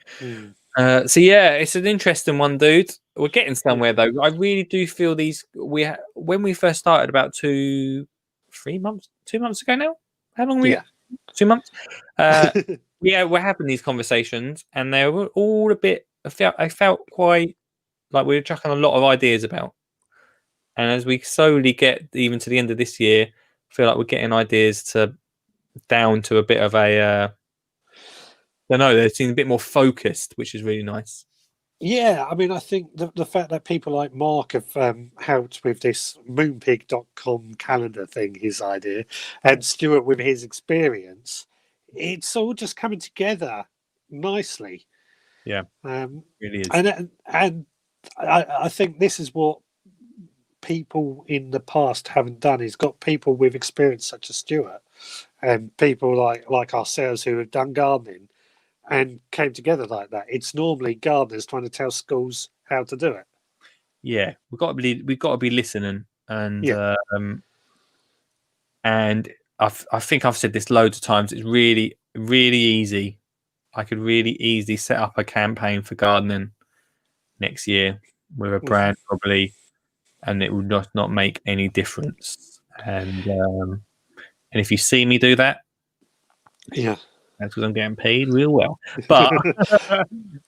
So yeah, it's an interesting one, dude. We're getting somewhere though. I really do feel when we first started about 2 months ago now. How long? 2 months. Yeah, we're having these conversations, and they were all a bit. I felt quite like we were chucking a lot of ideas about. And as we slowly get even to the end of this year, I feel like we're getting ideas down to a bit of a. I don't know. They seem a bit more focused, which is really nice. Yeah, I mean, I think the fact that people like Mark have helped with this moonpig.com calendar thing, his idea, and Stuart with his experience, it's all just coming together nicely. Yeah, really is. And I think this is what people in the past haven't done, is got people with experience such as Stuart and people like ourselves who have done gardening and came together like that. It's normally gardeners trying to tell schools how to do it. Yeah, we've got to be listening, and and I think I've said this loads of times. It's really, really easy. I could really easily set up a campaign for gardening next year with a brand probably, and it would not make any difference. And if you see me do that, yeah, that's because I'm getting paid real well. But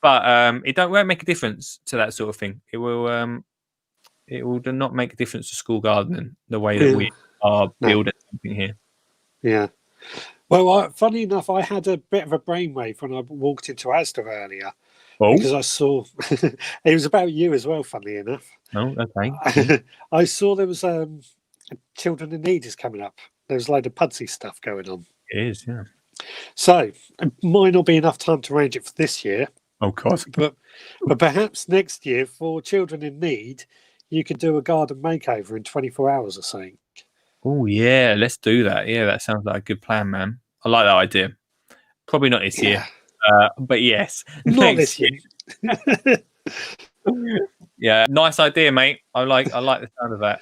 won't make a difference to that sort of thing. It will not make a difference to school gardening the way that we are building something here. Yeah. Well, funny enough, I had a bit of a brainwave when I walked into Asda earlier because I saw it was about you as well. Funnily enough. Oh, okay. I saw there was Children in Need is coming up. There's a load of Pudsey stuff going on. It is, yeah. So it might not be enough time to arrange it for this year. Oh, God. But perhaps next year for Children in Need, you could do a garden makeover in 24 hours or something. Oh, yeah, let's do that. Yeah, that sounds like a good plan, man. I like that idea. Probably not this year, but yes. Not this year. Yeah, nice idea, mate. I like the sound of that.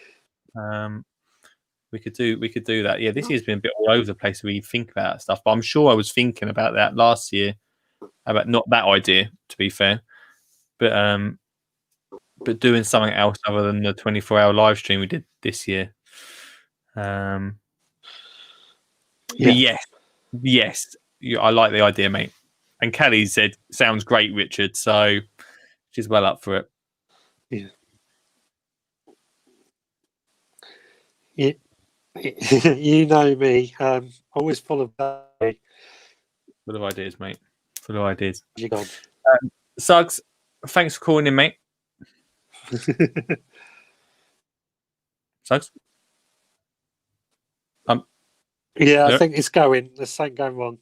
We could do that. Yeah, this year's been a bit all over the place where you think about stuff, but I'm sure I was thinking about that last year, about not that idea, to be fair, but doing something else other than the 24-hour live stream we did this year. Yes, I like the idea, mate. And Kelly said, "Sounds great, Richard." So she's well up for it. Yeah. You know me, always full of ideas, mate. Full of ideas. You gone. Suggs, thanks for calling in, mate. Suggs? Yeah, I think it's going. There's something going wrong.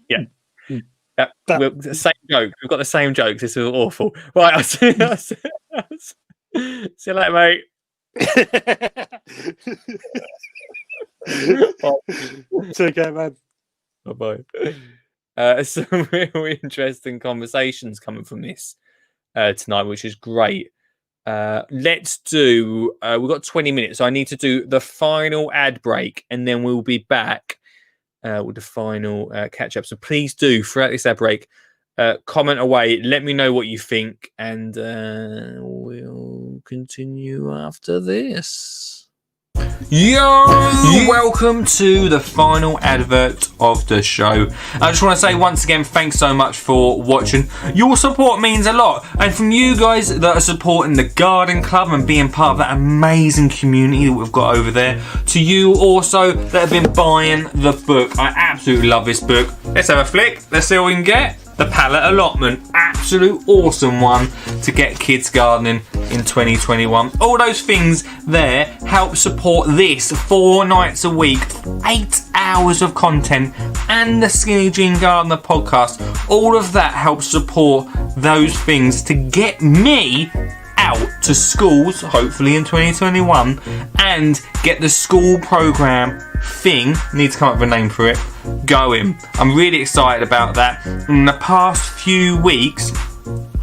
Yeah. Same joke. We've got the same jokes. This is awful. Right, I'll see you later, mate. Take care, man. Bye-bye. Some really interesting conversations coming from this tonight, which is great. Let's do we've got 20 minutes, so I need to do the final ad break, and then we'll be back with the final catch up. So please do, throughout this ad break, comment away, let me know what you think, and we'll continue after this. Yo! Welcome to the final advert of the show. I just want to say once again, thanks so much for watching. Your support means a lot. And from you guys that are supporting the Garden Club and being part of that amazing community that we've got over there, to you also that have been buying the book. I absolutely love this book. Let's have a flick. Let's see what we can get. The Palette Allotment. Absolute awesome one to get kids gardening in 2021. All those things there help support this 4 nights a week, 8 hours of content, and the Skinny Jean Gardener podcast. All of that helps support those things to get me out to schools, hopefully in 2021, and get the school program thing, need to come up with a name for it, going. I'm really excited about that. In the past few weeks,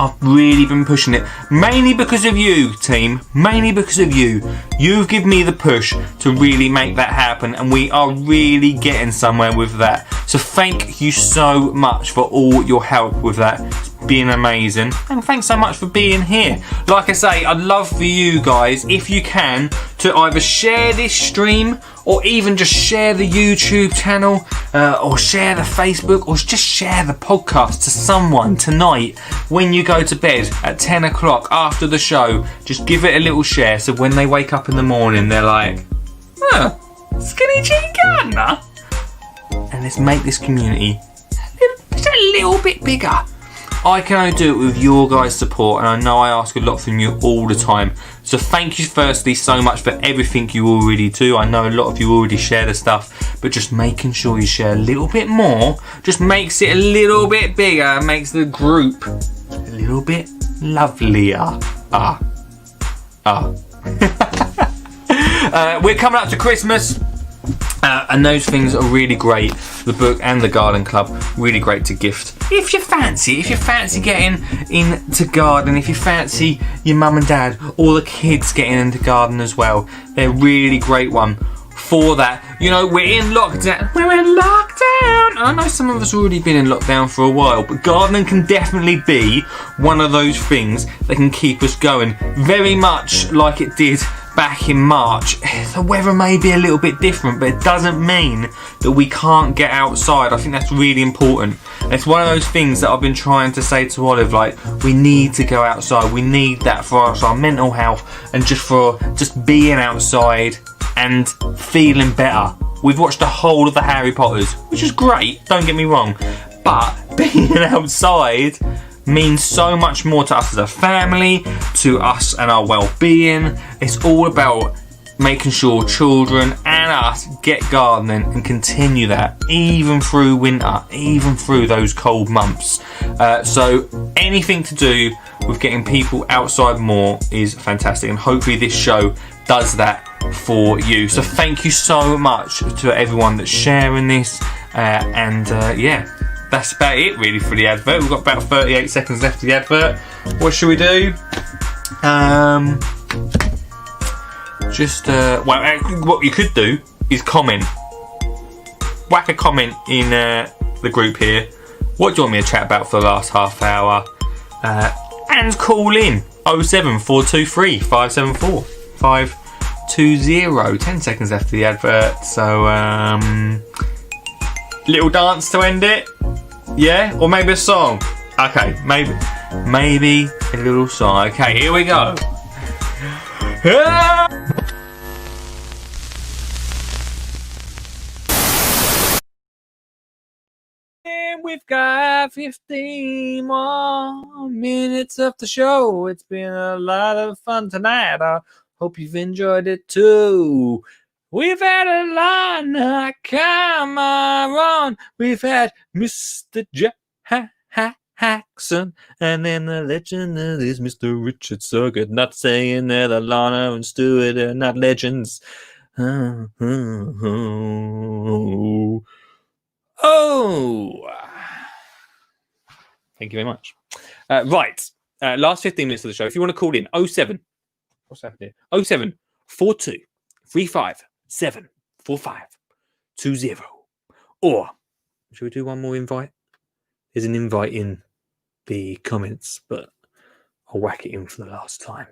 I've really been pushing it, mainly because of you, team, mainly because of you. You've given me the push to really make that happen, and we are really getting somewhere with that. So thank you so much for all your help with that. It's been amazing, and thanks so much for being here. Like I say, I'd love for you guys, if you can, to either share this stream or even just share the YouTube channel, or share the Facebook, or just share the podcast to someone tonight when you go to bed at 10 o'clock after the show. Just give it a little share so when they wake up in the morning they're like, huh, Skinny Jean Gardener? And let's make this community just a little bit bigger. I can only do it with your guys' support, and I know I ask a lot from you all the time. So thank you firstly so much for everything you already do. I know a lot of you already share the stuff, but just making sure you share a little bit more just makes it a little bit bigger, makes the group a little bit lovelier. We're coming up to Christmas. And those things are really great. The book and the Garden Club, really great to gift. If you fancy getting into garden, if you fancy your mum and dad or the kids getting into garden as well, they're a really great one for that. You know, we're in lockdown. I know some of us already been in lockdown for a while, but gardening can definitely be one of those things that can keep us going. Very much like it did back in March. The weather may be a little bit different, but it doesn't mean that we can't get outside. I think that's really important. And it's one of those things that I've been trying to say to Olive, like, we need to go outside. We need that for us, our mental health, and just being outside and feeling better. We've watched the whole of the Harry Potters, which is great, don't get me wrong, but being outside means so much more to us as a family, to us and our well-being. It's all about making sure children and us get gardening and continue that even through winter, even through those cold months. So anything to do with getting people outside more is fantastic, and hopefully this show does that for you. So thank you so much to everyone that's sharing this, yeah, that's about it really for the advert. We've got about 38 seconds left of the advert. What should we do? What you could do is comment. Whack a comment in the group here. What do you want me to chat about for the last half hour? And call in 07423 574 520. 10 seconds left of the advert. So, little dance to end it. Yeah, or maybe a song. Okay, maybe a little song. Okay, here we go. And we've got 15 more minutes of the show. It's been a lot of fun tonight. I hope you've enjoyed it too. We've had a lot, come on. We've had Mr. Jackson, and then the legend that is Mr. Richard Surgott. Not saying that Alana and Stuart are not legends. Thank you very much. Right. Last 15 minutes of the show. If you want to call in, 07. What's happening? 07 42 35 74520. Or should we do one more invite? There's an invite in the comments, but I'll whack it in for the last time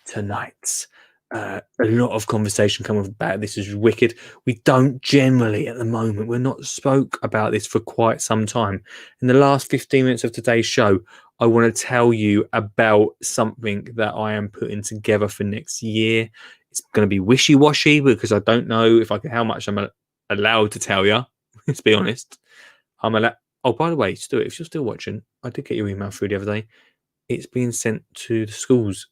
tonight. a lot of conversation coming about this is wicked. We don't generally at the moment, we're not spoke about this for quite some time. In the last 15 minutes of today's show, I want to tell you about something that I am putting together for next year. It's going to be wishy-washy because I don't know if how much I'm allowed to tell you. Let's be honest. I'm allowed. Oh, by the way, Stuart, if you're still watching, I did get your email through the other day. It's being sent to the schools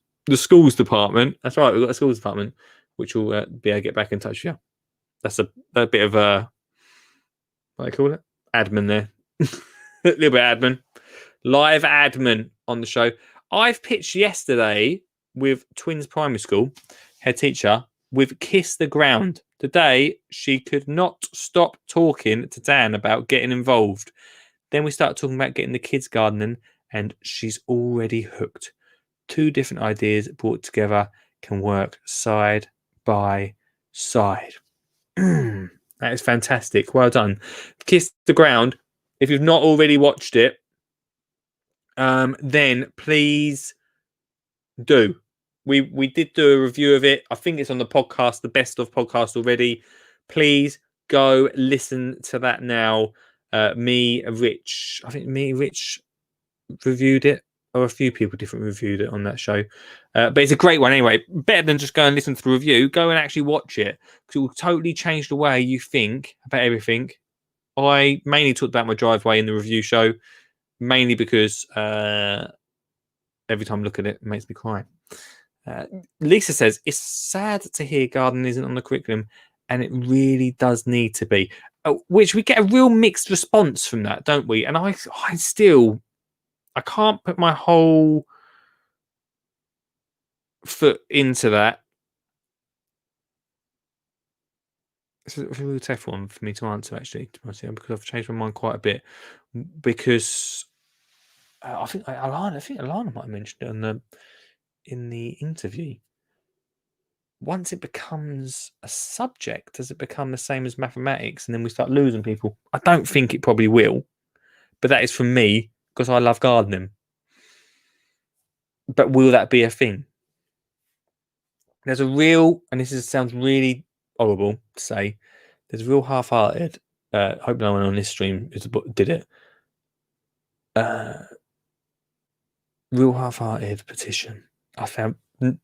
department. That's right, we've got a schools department, which will be able to get back in touch with you. That's a bit of what do I call it? Admin there. A little bit of admin. Live admin on the show. I've pitched yesterday with Twins Primary School head teacher with Kiss the Ground. Today, she could not stop talking to Dan about getting involved. Then we start talking about getting the kids gardening, and she's already hooked. 2 different ideas brought together can work side by side. That is fantastic. Well done. Kiss the Ground. If you've not already watched it, then please do. We did do a review of it. I think it's on the podcast, the best of podcast already. Please go listen to that now. Rich reviewed it, or a few people different reviewed it on that show. But it's a great one anyway. Better than just go and listen to the review. Go and actually watch it, because it will totally change the way you think about everything. I mainly talked about my driveway in the review show, mainly because every time I look at it, it makes me cry. Lisa says, it's sad to hear gardening isn't on the curriculum, and it really does need to be. Which we get a real mixed response from that, don't we? And I can't put my whole foot into that. It's a really tough one for me to answer, actually, because I've changed my mind quite a bit. Because I think Alana might have mentioned it in the interview. Once it becomes a subject, does it become the same as mathematics, and then we start losing people? I don't think it probably will, but that is from me, because I love gardening. But will that be a thing? There's a real, and sounds really horrible to say, there's a real half-hearted, hope no one on this stream did it, real half-hearted petition. I found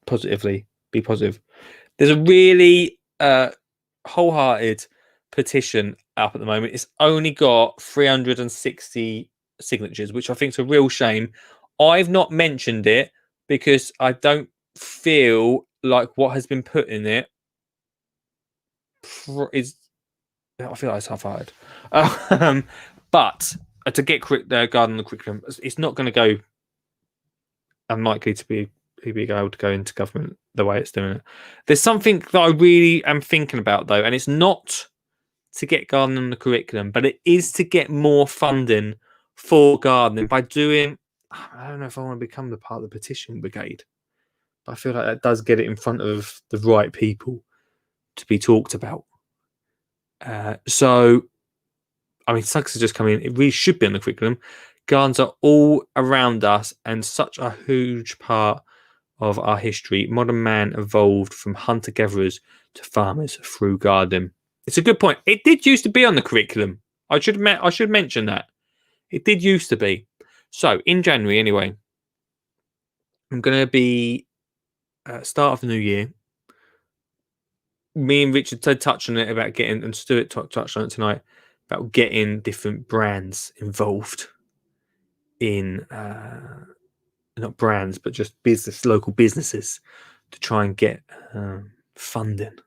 positively, be positive. There's a really wholehearted petition up at the moment. It's only got 360 signatures, which I think is a real shame. I've not mentioned it because I don't feel like what has been put in it is. I feel like it's half-hearted. But to get garden on the curriculum, it's not going to go. Unlikely to be able to go into government the way it's doing it. There's something that I really am thinking about, though, and it's not to get gardening on the curriculum, but it is to get more funding for gardening by doing. I don't know if I want to become the part of the petition brigade, but I feel like that does get it in front of the right people to be talked about. So, I mean, success has just come in. It really should be on the curriculum. Gardens are all around us and such a huge part of our history. Modern man evolved from hunter-gatherers to farmers through gardening. It's a good point. It did used to be on the curriculum. I should mention that. It did used to be. So, in January, anyway, I'm going to be start of the new year. Me and Richard touched on it about getting, and Stuart touched on it tonight, about getting different brands involved in not brands, but just local businesses to try and get funding.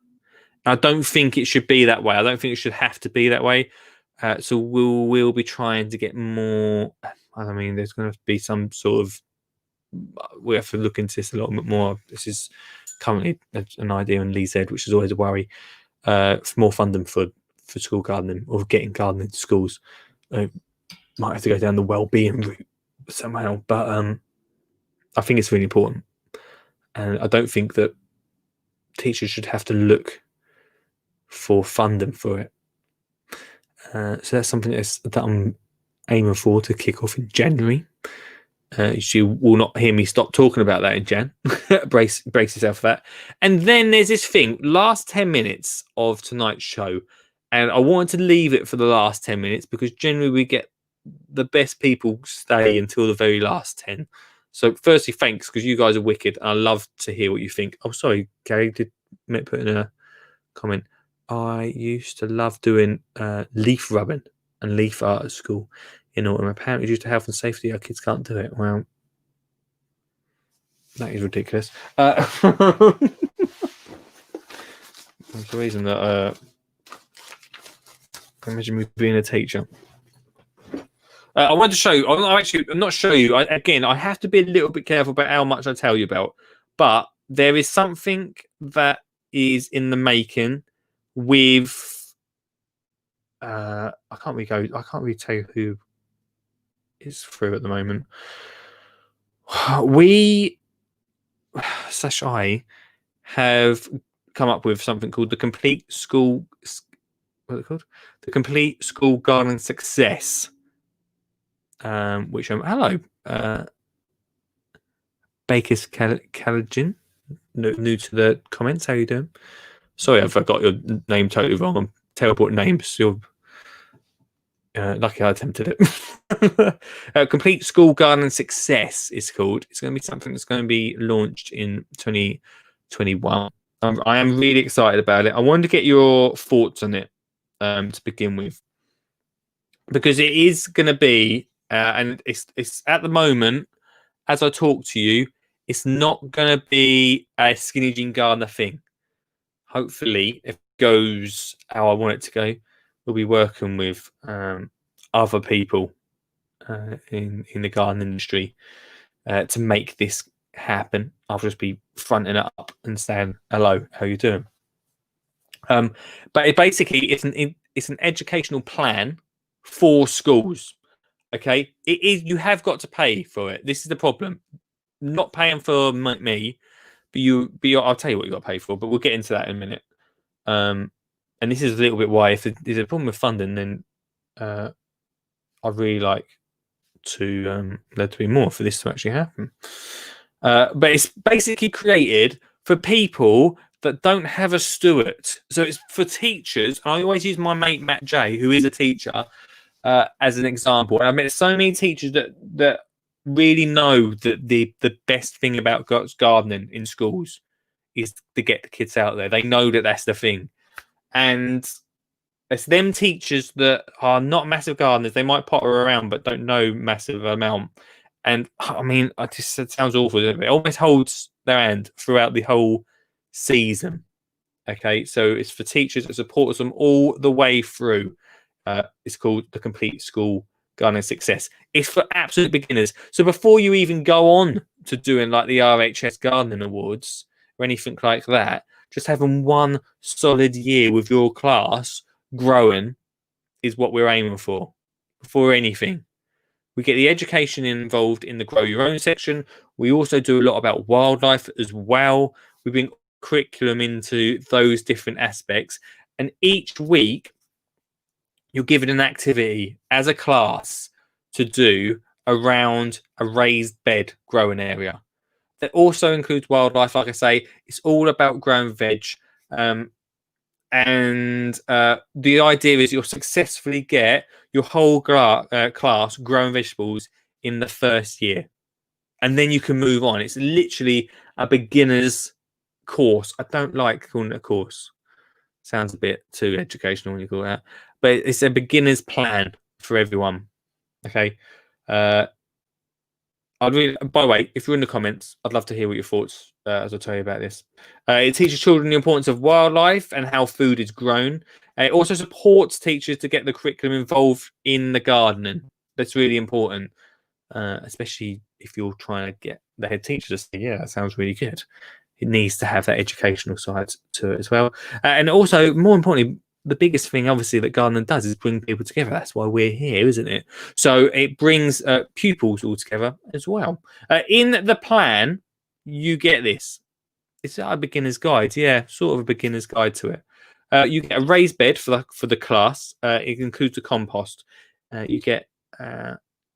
I don't think it should be that way. I don't think it should have to be that way. So we'll be trying to get more. I mean, there's going to be some sort of. We have to look into this a little bit more. This is currently an idea in Lee's head, which is always a worry. For more funding for school gardening or getting gardening to schools. Might have to go down the well-being route somehow, but I think it's really important, and I don't think that teachers should have to look for funding for it. So that's something that I'm aiming for to kick off in January. She will not hear me stop talking about that in Jan. brace yourself for that. And then there's this thing, last 10 minutes of tonight's show. And I wanted to leave it for the last 10 minutes because generally we get the best people stay until the very last 10. So firstly, thanks, because you guys are wicked. And I love to hear what you think. Oh, sorry, Gary did put in a comment. I used to love doing leaf rubbing and leaf art at school in autumn. Apparently due to health and safety, our kids can't do it. Well, that is ridiculous. That's the reason that imagine me being a teacher. I want to show you. I'm not show you. I have to be a little bit careful about how much I tell you about. But there is something that is in the making with. I can't really tell you who is through at the moment. We / have come up with something called the Complete School. What's it called? The Complete School Gardening Success. Which I'm hello, Baker's Callaghan, new to the comments. How you doing? Sorry, if I got your name totally wrong. I'm terrible at names. You're lucky I attempted it. Complete School Gardening Success is called. It's going to be something that's going to be launched in 2021. I am really excited about it. I wanted to get your thoughts on it to begin with, because it is going to be. And it's at the moment, as I talk to you, it's not going to be a Skinny Jean Gardener thing. Hopefully, if it goes how I want it to go, we'll be working with other people in the garden industry to make this happen. I'll just be fronting it up and saying, hello, how you doing? But it's an educational plan for schools. Okay, it is. You have got to pay for it. This is the problem. Not paying for me, but I'll tell you what you got to pay for. But we'll get into that in a minute. And this is a little bit why, if there's a problem with funding, then I'd really like to there to be more for this to actually happen. But it's basically created for people that don't have a steward. So it's for teachers. I always use my mate Matt J, who is a teacher, as an example. And I met so many teachers that really know that the best thing about gardening in schools is to get the kids out there. They know that that's the thing. And it's them teachers that are not massive gardeners. They might potter around but don't know massive amount. And I mean, it sounds awful. It almost holds their hand throughout the whole season. Okay, so it's for teachers. It supports them all the way through. It's called the Complete School Gardening Success. It's for absolute beginners. So before you even go on to doing like the RHS Gardening Awards or anything like that, just having one solid year with your class growing is what we're aiming for. Before anything, we get the education involved in the Grow Your Own section. We also do a lot about wildlife as well. We bring curriculum into those different aspects, and each week you're given an activity as a class to do around a raised bed growing area. That also includes wildlife. Like I say, it's all about growing veg. And the idea is you'll successfully get your whole class growing vegetables in the first year. And then you can move on. It's literally a beginner's course. I don't like calling it a course. Sounds a bit too educational when you call it that. But it's a beginner's plan for everyone. Okay. By the way, if you're in the comments, I'd love to hear what your thoughts as I tell you about this. It teaches children the importance of wildlife and how food is grown. It also supports teachers to get the curriculum involved in the gardening. That's really important, especially if you're trying to get the head teacher to say, yeah, that sounds really good. It needs to have that educational side to it as well. And also, more importantly, the biggest thing, obviously, that gardening does is bring people together. That's why we're here, isn't it? So it brings pupils all together as well. In the plan, you get this. It's a beginner's guide. Yeah, sort of a beginner's guide to it. You get a raised bed for the class. It includes the compost. You get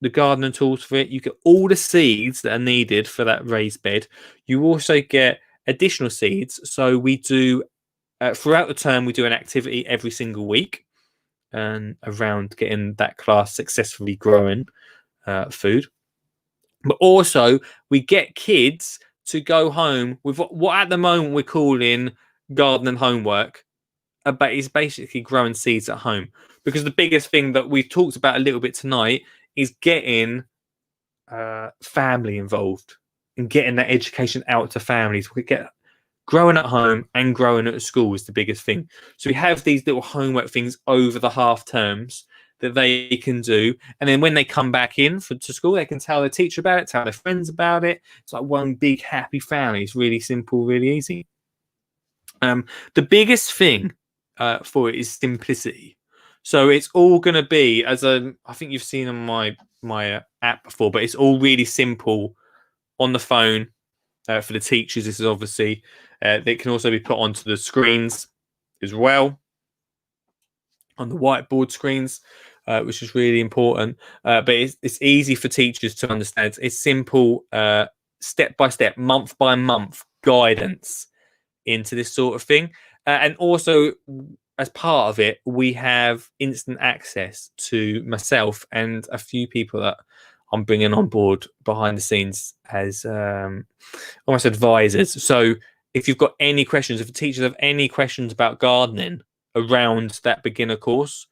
the gardening tools for it. You get all the seeds that are needed for that raised bed. You also get additional seeds. So we do throughout the term, we do an activity every single week and around getting that class successfully growing food. But also we get kids to go home with what at the moment we're calling gardening homework, but it's basically growing seeds at home. Because the biggest thing that we've talked about a little bit tonight is getting family involved and getting that education out to families. We get growing at home and growing at school is the biggest thing. So we have these little homework things over the half terms that they can do, and then when they come back in to school, they can tell their teacher about it, tell their friends about it. It's like one big happy family. It's really simple, really easy. The biggest thing for it is simplicity. So it's all going to be, I think you've seen on my app before, but it's all really simple on the phone for the teachers. This is obviously they can also be put onto the screens as well, on the whiteboard screens, which is really important. But it's easy for teachers to understand. It's simple, step by step, month by month guidance into this sort of thing. And also, as part of it, we have instant access to myself and a few people that I'm bringing on board behind the scenes as almost advisors. So if you've got any questions, if the teachers have any questions about gardening around that beginner course,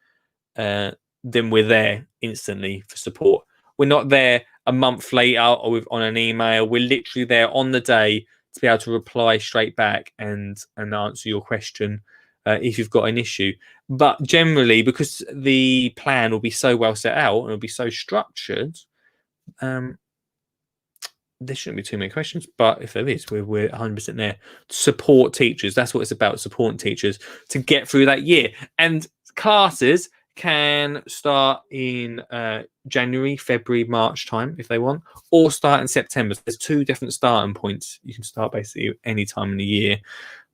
then we're there instantly for support. We're not there a month later or on an email. We're literally there on the day to be able to reply straight back and answer your question if you've got an issue. But generally, because the plan will be so well set out and it'll be so structured, there shouldn't be too many questions. But if there is, we're 100% there to support teachers. That's what it's about, supporting teachers to get through that year. And classes can start in January, February, March time if they want, or start in September. So there's two different starting points. You can start basically any time in the year,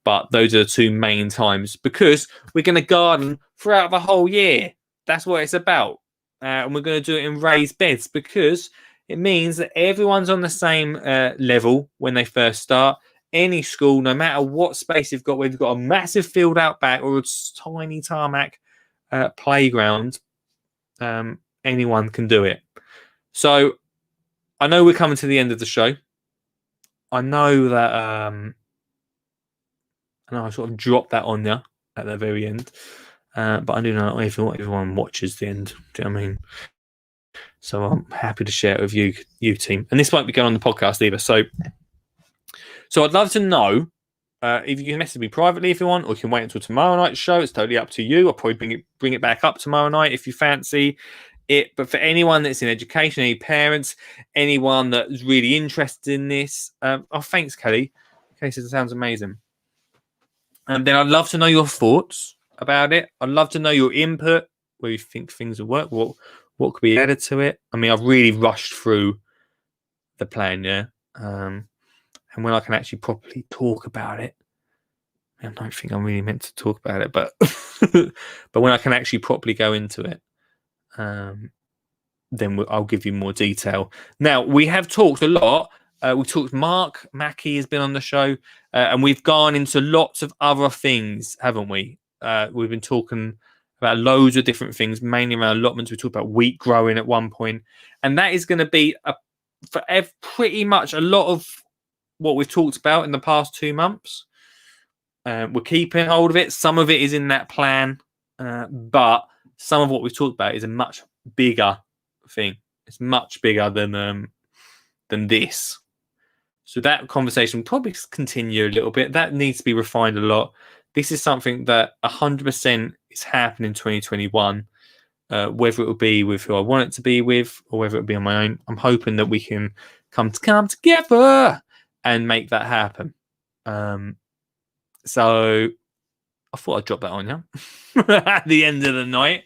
but those are the two main times because we're going to garden throughout the whole year. That's what it's about. And we're going to do it in raised beds because it means that everyone's on the same level when they first start. Any school, no matter what space you've got, whether you've got a massive field out back or a tiny tarmac playground, anyone can do it. So I know we're coming to the end of the show. I know that I know I sort of dropped that on you at the very end, but I do know not everyone watches the end. Do you know what I mean? So I'm happy to share it with you team, and this won't be going on the podcast either. So I'd love to know if you can message me privately if you want, or you can wait until tomorrow night's show. It's totally up to you. I'll probably bring it back up tomorrow night if you fancy it. But for anyone that's in education, any parents, anyone that's really interested in this, thanks, Kelly. Kelly says it sounds amazing. And then I'd love to know your thoughts about it. I'd love to know your input, where you think things will work, what could be added to it. I mean, I've really rushed through the plan, yeah. And when I can actually properly talk about it, I don't think I'm really meant to talk about it, but but when I can actually properly go into it, then I'll give you more detail. Now, we have talked a lot. We talked, Mark Mackey has been on the show, and we've gone into lots of other things, haven't we? We've been talking about loads of different things, mainly around allotments. We talked about wheat growing at one point, and that is going to be pretty much a lot of what we've talked about in the past 2 months. We're keeping hold of it. Some of it is in that plan, but some of what we've talked about is a much bigger thing. It's much bigger than this. So that conversation will probably continue a little bit. That needs to be refined a lot. This is something that 100% is happening in 2021. Whether it will be with who I want it to be with, or whether it will be on my own, I'm hoping that we can come together and make that happen. So I thought I'd drop that on you at the end of the night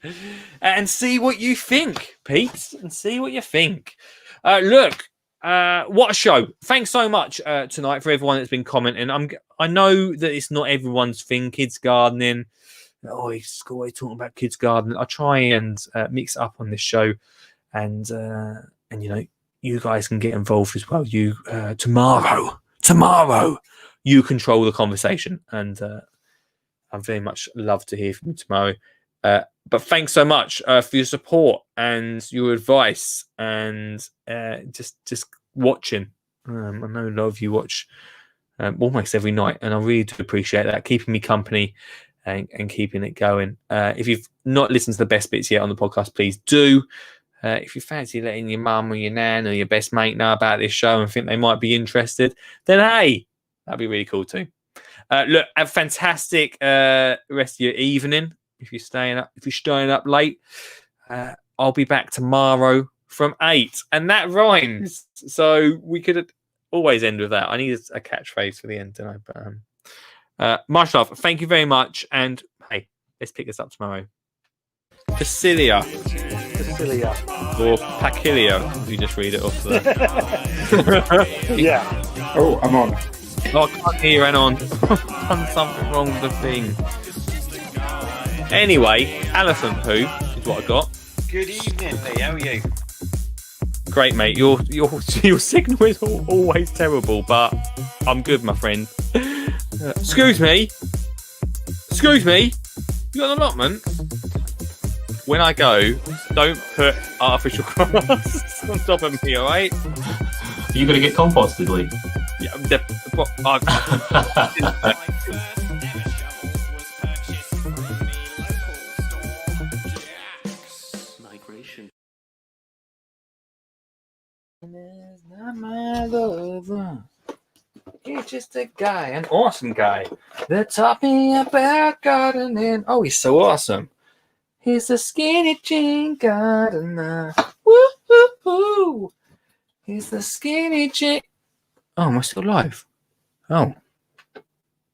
and see what you think, Pete, and see what you think. Look, what a show. Thanks so much tonight for everyone that's been commenting. I know that it's not everyone's thing, kids gardening. Oh, he's always talking about kids gardening. I try and mix it up on this show. and you know, you guys can get involved as well. You tomorrow, you control the conversation, and I'd very much love to hear from you tomorrow. But thanks so much for your support and your advice, and just watching. I know a lot of you watch almost every night, and I really do appreciate that, keeping me company and keeping it going. If you've not listened to the best bits yet on the podcast, please do. If you fancy letting your mum or your nan or your best mate know about this show and think they might be interested, then hey, that'd be really cool too. Look, have a fantastic rest of your evening. If you're staying up late, I'll be back tomorrow from 8, and that rhymes. So we could always end with that. I need a catchphrase for the end, don't I? But much love. Thank you very much, and hey, let's pick this up tomorrow. Facilia or Pacilio, if you just read it off there. Yeah. Oh, I'm on. Oh, I can't hear you, on. Done something wrong with the thing. Anyway, elephant poo is what I got. Good evening, Lee. How are you? Great, mate. Your signal is always terrible, but I'm good, my friend. Excuse me. You got an allotment? When I go, don't put artificial grass on top of me, all right? Are you going to get composted, Lee? Yeah, Migration. It's not my lover. He's just a guy, an awesome guy that taught me about gardening. Oh, he's so awesome. He's a skinny jean gardener. Woo hoo hoo. He's the skinny jean. Oh, am I still live? Oh.